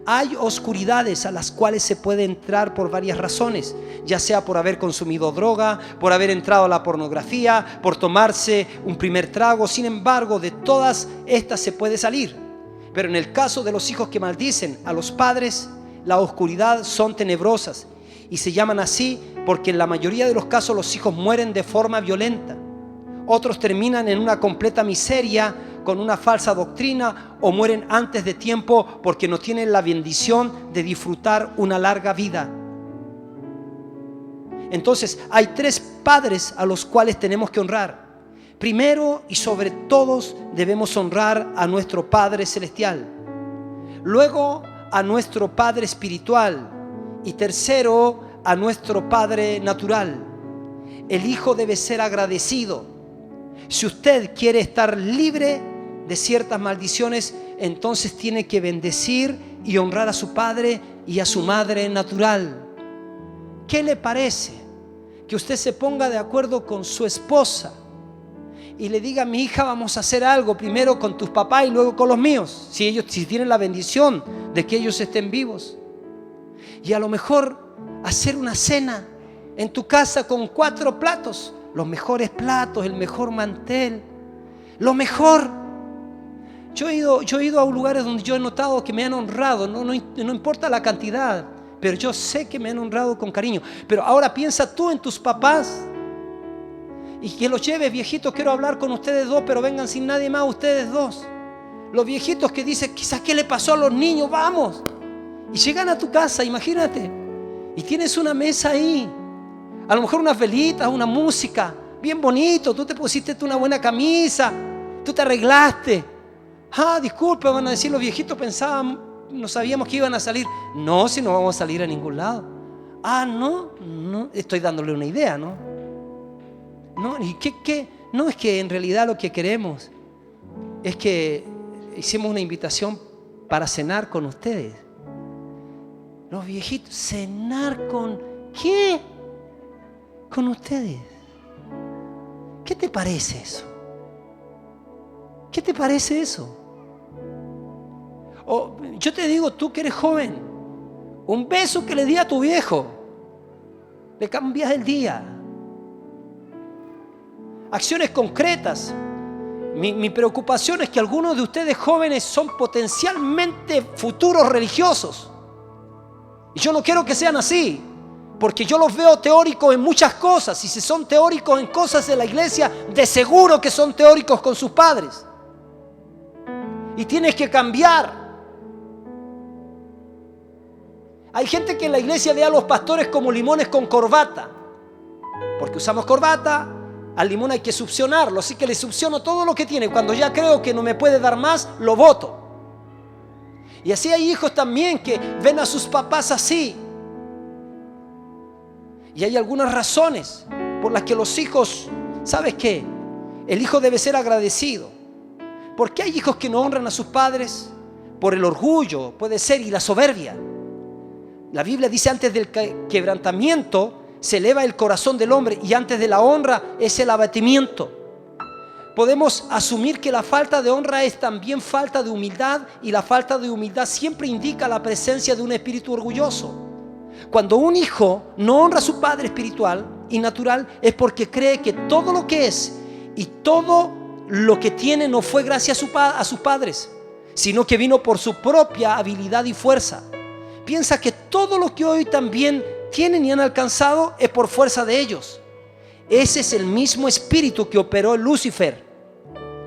[SPEAKER 1] Hay oscuridades a las cuales se puede entrar por varias razones, ya sea por haber consumido droga, por haber entrado a la pornografía, por tomarse un primer trago. Sin embargo, de todas estas se puede salir. Pero en el caso de los hijos que maldicen a los padres, la oscuridad son tenebrosas y se llaman así porque en la mayoría de los casos los hijos mueren de forma violenta. Otros terminan en una completa miseria con una falsa doctrina o mueren antes de tiempo porque no tienen la bendición de disfrutar una larga vida. Entonces hay tres padres a los cuales tenemos que honrar. Primero y sobre todos debemos honrar a nuestro Padre Celestial. Luego a nuestro Padre Espiritual. Y tercero a nuestro Padre Natural. El hijo debe ser agradecido. Si usted quiere estar libre de ciertas maldiciones, entonces tiene que bendecir y honrar a su padre y a su madre natural. ¿Qué le parece que usted se ponga de acuerdo con su esposa y le diga: mi hija, vamos a hacer algo primero con tus papás y luego con los míos, si tienen la bendición de que ellos estén vivos? Y a lo mejor hacer una cena en tu casa con 4 platos, los mejores platos, el mejor mantel, lo mejor. Yo he ido a lugares donde yo he notado que me han honrado, no importa la cantidad, pero yo sé que me han honrado con cariño. Pero ahora piensa tú en tus papás y que los lleves, viejitos, quiero hablar con ustedes dos, pero vengan sin nadie más, ustedes dos. Los viejitos que dicen: quizás qué le pasó a los niños, vamos. Y llegan a tu casa, imagínate, y tienes una mesa ahí, a lo mejor unas velitas, una música, bien bonito, tú te pusiste una buena camisa, tú te arreglaste. Disculpe, van a decir los viejitos, pensaban, no sabíamos que iban a salir. No, si no vamos a salir a ningún lado. No, estoy dándole una idea, ¿no? No, ¿y qué? No, es que en realidad lo que queremos es que hicimos una invitación para cenar con ustedes. Los viejitos, ¿cenar con qué? Con ustedes. ¿Qué te parece eso? ¿Qué te parece eso? Yo te digo, tú que eres joven, un beso que le di a tu viejo, le cambias el día. Acciones concretas. Mi preocupación es que algunos de ustedes jóvenes son potencialmente futuros religiosos. Y yo no quiero que sean así, porque yo los veo teóricos en muchas cosas. Y si son teóricos en cosas de la iglesia, de seguro que son teóricos con sus padres. Y tienes que cambiar. Hay gente que en la iglesia ve a los pastores como limones con corbata, porque usamos corbata. Al limón hay que succionarlo, así que le succiono todo lo que tiene. Cuando ya creo que no me puede dar más, lo boto. Y así hay hijos también que ven a sus papás así. Y hay algunas razones por las que los hijos, ¿sabes qué? El hijo debe ser agradecido. ¿Por qué hay hijos que no honran a sus padres? por el orgullo, puede ser, y la soberbia. La Biblia dice: antes del quebrantamiento se eleva el corazón del hombre, y antes de la honra es el abatimiento. Podemos asumir que la falta de honra es también falta de humildad, y la falta de humildad siempre indica la presencia de un espíritu orgulloso. Cuando un hijo no honra a su padre espiritual y natural, es porque cree que todo lo que es y todo lo que tiene no fue gracias a sus padres, sino que vino por su propia habilidad y fuerza. Piensa que todo lo que hoy también tienen y han alcanzado es por fuerza de ellos. Ese es el mismo espíritu que operó en Lucifer.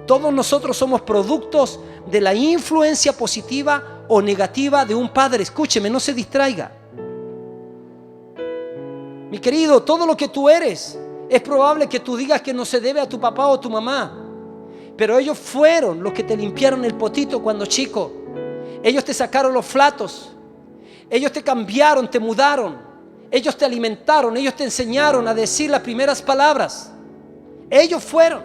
[SPEAKER 1] Todos nosotros somos productos de la influencia positiva o negativa de un padre. Escúcheme, no se distraiga. Mi querido, todo lo que tú eres, es probable que tú digas que no se debe a tu papá o tu mamá, pero ellos fueron los que te limpiaron el potito cuando chico. Ellos te sacaron los flatos. Ellos te cambiaron, te mudaron. Ellos te alimentaron. Ellos te enseñaron a decir las primeras palabras. Ellos fueron.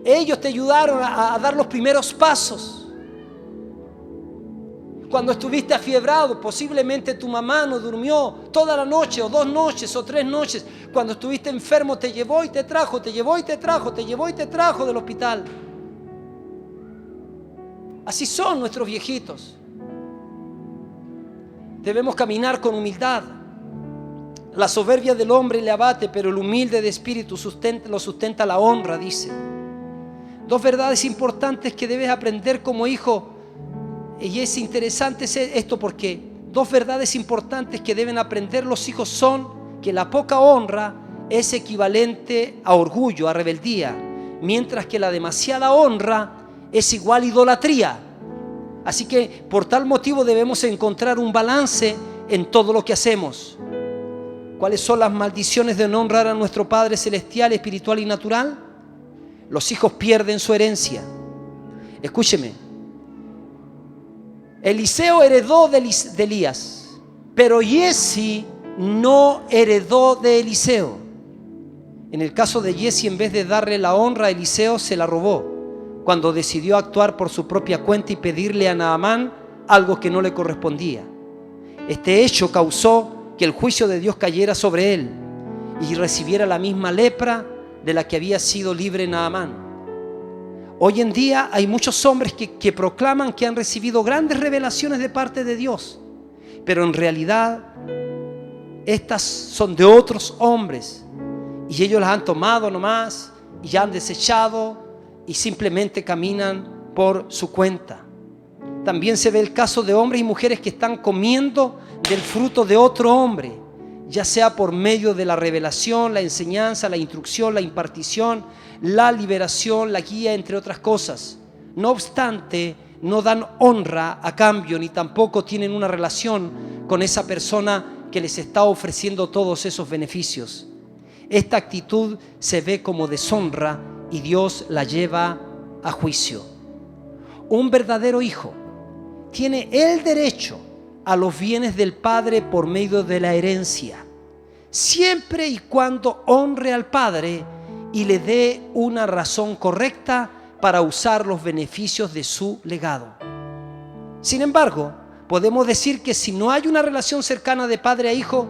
[SPEAKER 1] Ellos te ayudaron a dar los primeros pasos. Cuando estuviste afiebrado, posiblemente tu mamá no durmió toda la noche, o 2 noches, o 3 noches. Cuando estuviste enfermo, te llevó y te trajo, te llevó y te trajo, te llevó y te trajo del hospital. Así son nuestros viejitos. Debemos caminar con humildad. La soberbia del hombre le abate, pero el humilde de espíritu lo sustenta la honra, dice. 2 verdades importantes que debes aprender como hijo. Y es interesante esto, porque 2 verdades importantes que deben aprender los hijos son que la poca honra es equivalente a orgullo, a rebeldía, mientras que la demasiada honra es igual a idolatría. Así que por tal motivo debemos encontrar un balance en todo lo que hacemos. ¿Cuáles son las maldiciones de no honrar a nuestro Padre Celestial, espiritual y natural? Los hijos pierden su herencia. Escúcheme. Eliseo heredó de Elías, pero Giezi no heredó de Eliseo. En el caso de Giezi, en vez de darle la honra a Eliseo, se la robó cuando decidió actuar por su propia cuenta y pedirle a Naamán algo que no le correspondía. Este hecho causó que el juicio de Dios cayera sobre él y recibiera la misma lepra de la que había sido libre Naamán. Hoy en día hay muchos hombres que proclaman que han recibido grandes revelaciones de parte de Dios, pero en realidad estas son de otros hombres, y ellos las han tomado nomás y ya han desechado y simplemente caminan por su cuenta. También se ve el caso de hombres y mujeres que están comiendo del fruto de otro hombre, ya sea por medio de la revelación, la enseñanza, la instrucción, la impartición, la liberación, la guía, entre otras cosas. No obstante, no dan honra a cambio, ni tampoco tienen una relación con esa persona que les está ofreciendo todos esos beneficios. Esta actitud se ve como deshonra y Dios la lleva a juicio. Un verdadero hijo tiene el derecho a los bienes del Padre por medio de la herencia, siempre y cuando honre al Padre y le dé una razón correcta para usar los beneficios de su legado. Sin embargo, podemos decir que si no hay una relación cercana de padre a hijo,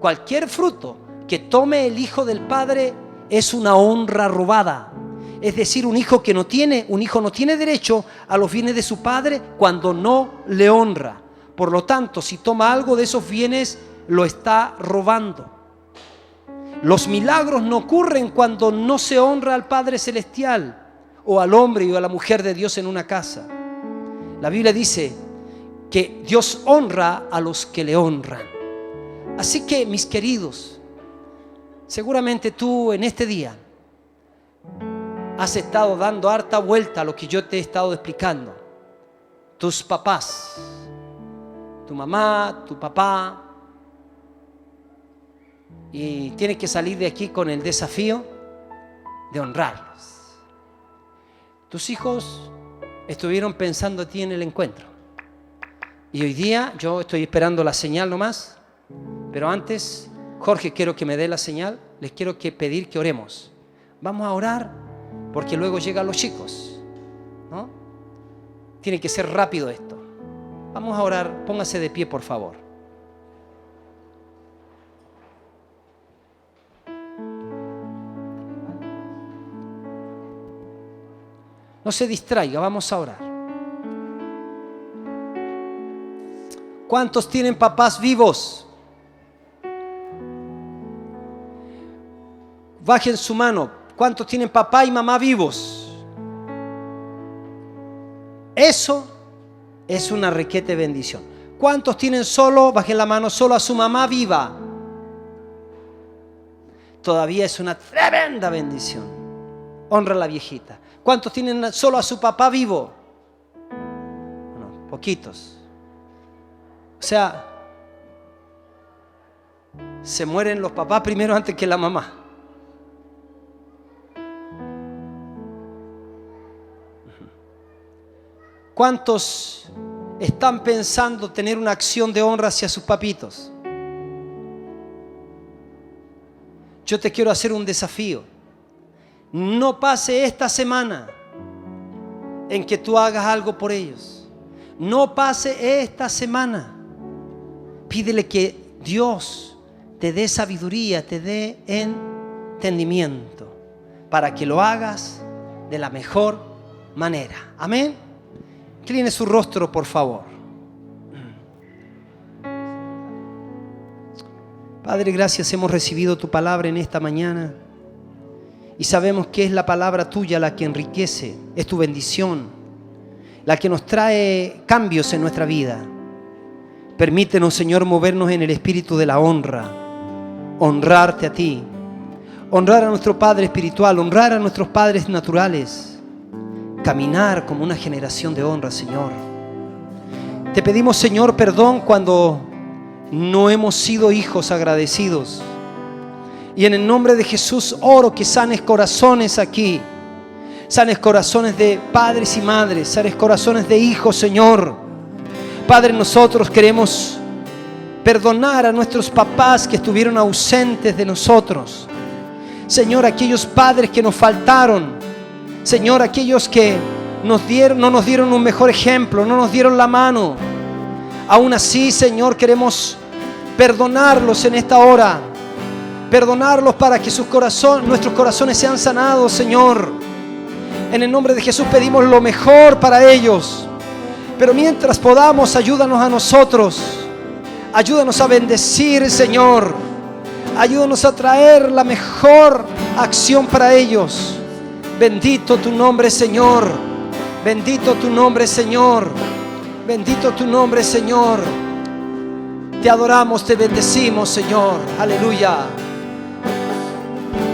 [SPEAKER 1] cualquier fruto que tome el hijo del padre es una honra robada. Es decir, un hijo no tiene derecho a los bienes de su padre cuando no le honra. Por lo tanto, si toma algo de esos bienes, lo está robando. Los milagros no ocurren cuando no se honra al Padre Celestial o al hombre o a la mujer de Dios en una casa. La Biblia dice que Dios honra a los que le honran. Así que, mis queridos, seguramente tú en este día has estado dando harta vuelta a lo que yo te he estado explicando. Tus papás, tu mamá, tu papá, y tienes que salir de aquí con el desafío de honrarlos. Tus hijos estuvieron pensando en ti en el encuentro, y hoy día yo estoy esperando la señal nomás. Pero antes, Jorge, quiero que me dé la señal. Les quiero pedir que oremos. Vamos a orar porque luego llegan los chicos, ¿no? Tiene que ser rápido esto. Vamos a orar. Póngase de pie, por favor. No se distraiga, vamos a orar. ¿Cuántos tienen papás vivos? Bajen su mano. ¿Cuántos tienen papá y mamá vivos? Eso es una requete bendición. ¿Cuántos tienen solo, bajen la mano, solo a su mamá viva? Todavía es una tremenda bendición. Honra a la viejita. ¿Cuántos tienen solo a su papá vivo? No, poquitos. O sea, se mueren los papás primero antes que la mamá. ¿Cuántos están pensando tener una acción de honra hacia sus papitos? Yo te quiero hacer un desafío. No pase esta semana en que tú hagas algo por ellos. No pase esta semana. Pídele que Dios te dé sabiduría, te dé entendimiento para que lo hagas de la mejor manera. Amén. Incline su rostro, por favor. Padre, gracias, hemos recibido tu palabra en esta mañana y sabemos que es la palabra tuya la que enriquece, es tu bendición, la que nos trae cambios en nuestra vida. Permítenos, Señor, movernos en el espíritu de la honra, honrarte a ti, honrar a nuestro Padre espiritual, honrar a nuestros padres naturales, caminar como una generación de honra, Señor. Te pedimos, Señor, perdón cuando no hemos sido hijos agradecidos. Y en el nombre de Jesús oro que sanes corazones aquí. Sanes corazones de padres y madres, sanes corazones de hijos, Señor. Padre, nosotros queremos perdonar a nuestros papás que estuvieron ausentes de nosotros. Señor, aquellos padres que nos faltaron. Señor, aquellos que no nos dieron un mejor ejemplo, no nos dieron la mano. Aún así, Señor, queremos perdonarlos en esta hora. Perdonarlos para que nuestros corazones sean sanados, Señor. En el nombre de Jesús pedimos lo mejor para ellos. Pero mientras podamos, ayúdanos a nosotros. Ayúdanos a bendecir, Señor. Ayúdanos a traer la mejor acción para ellos. Bendito tu nombre, Señor. Bendito tu nombre, Señor. Bendito tu nombre, Señor. Te adoramos, te bendecimos, Señor. Aleluya.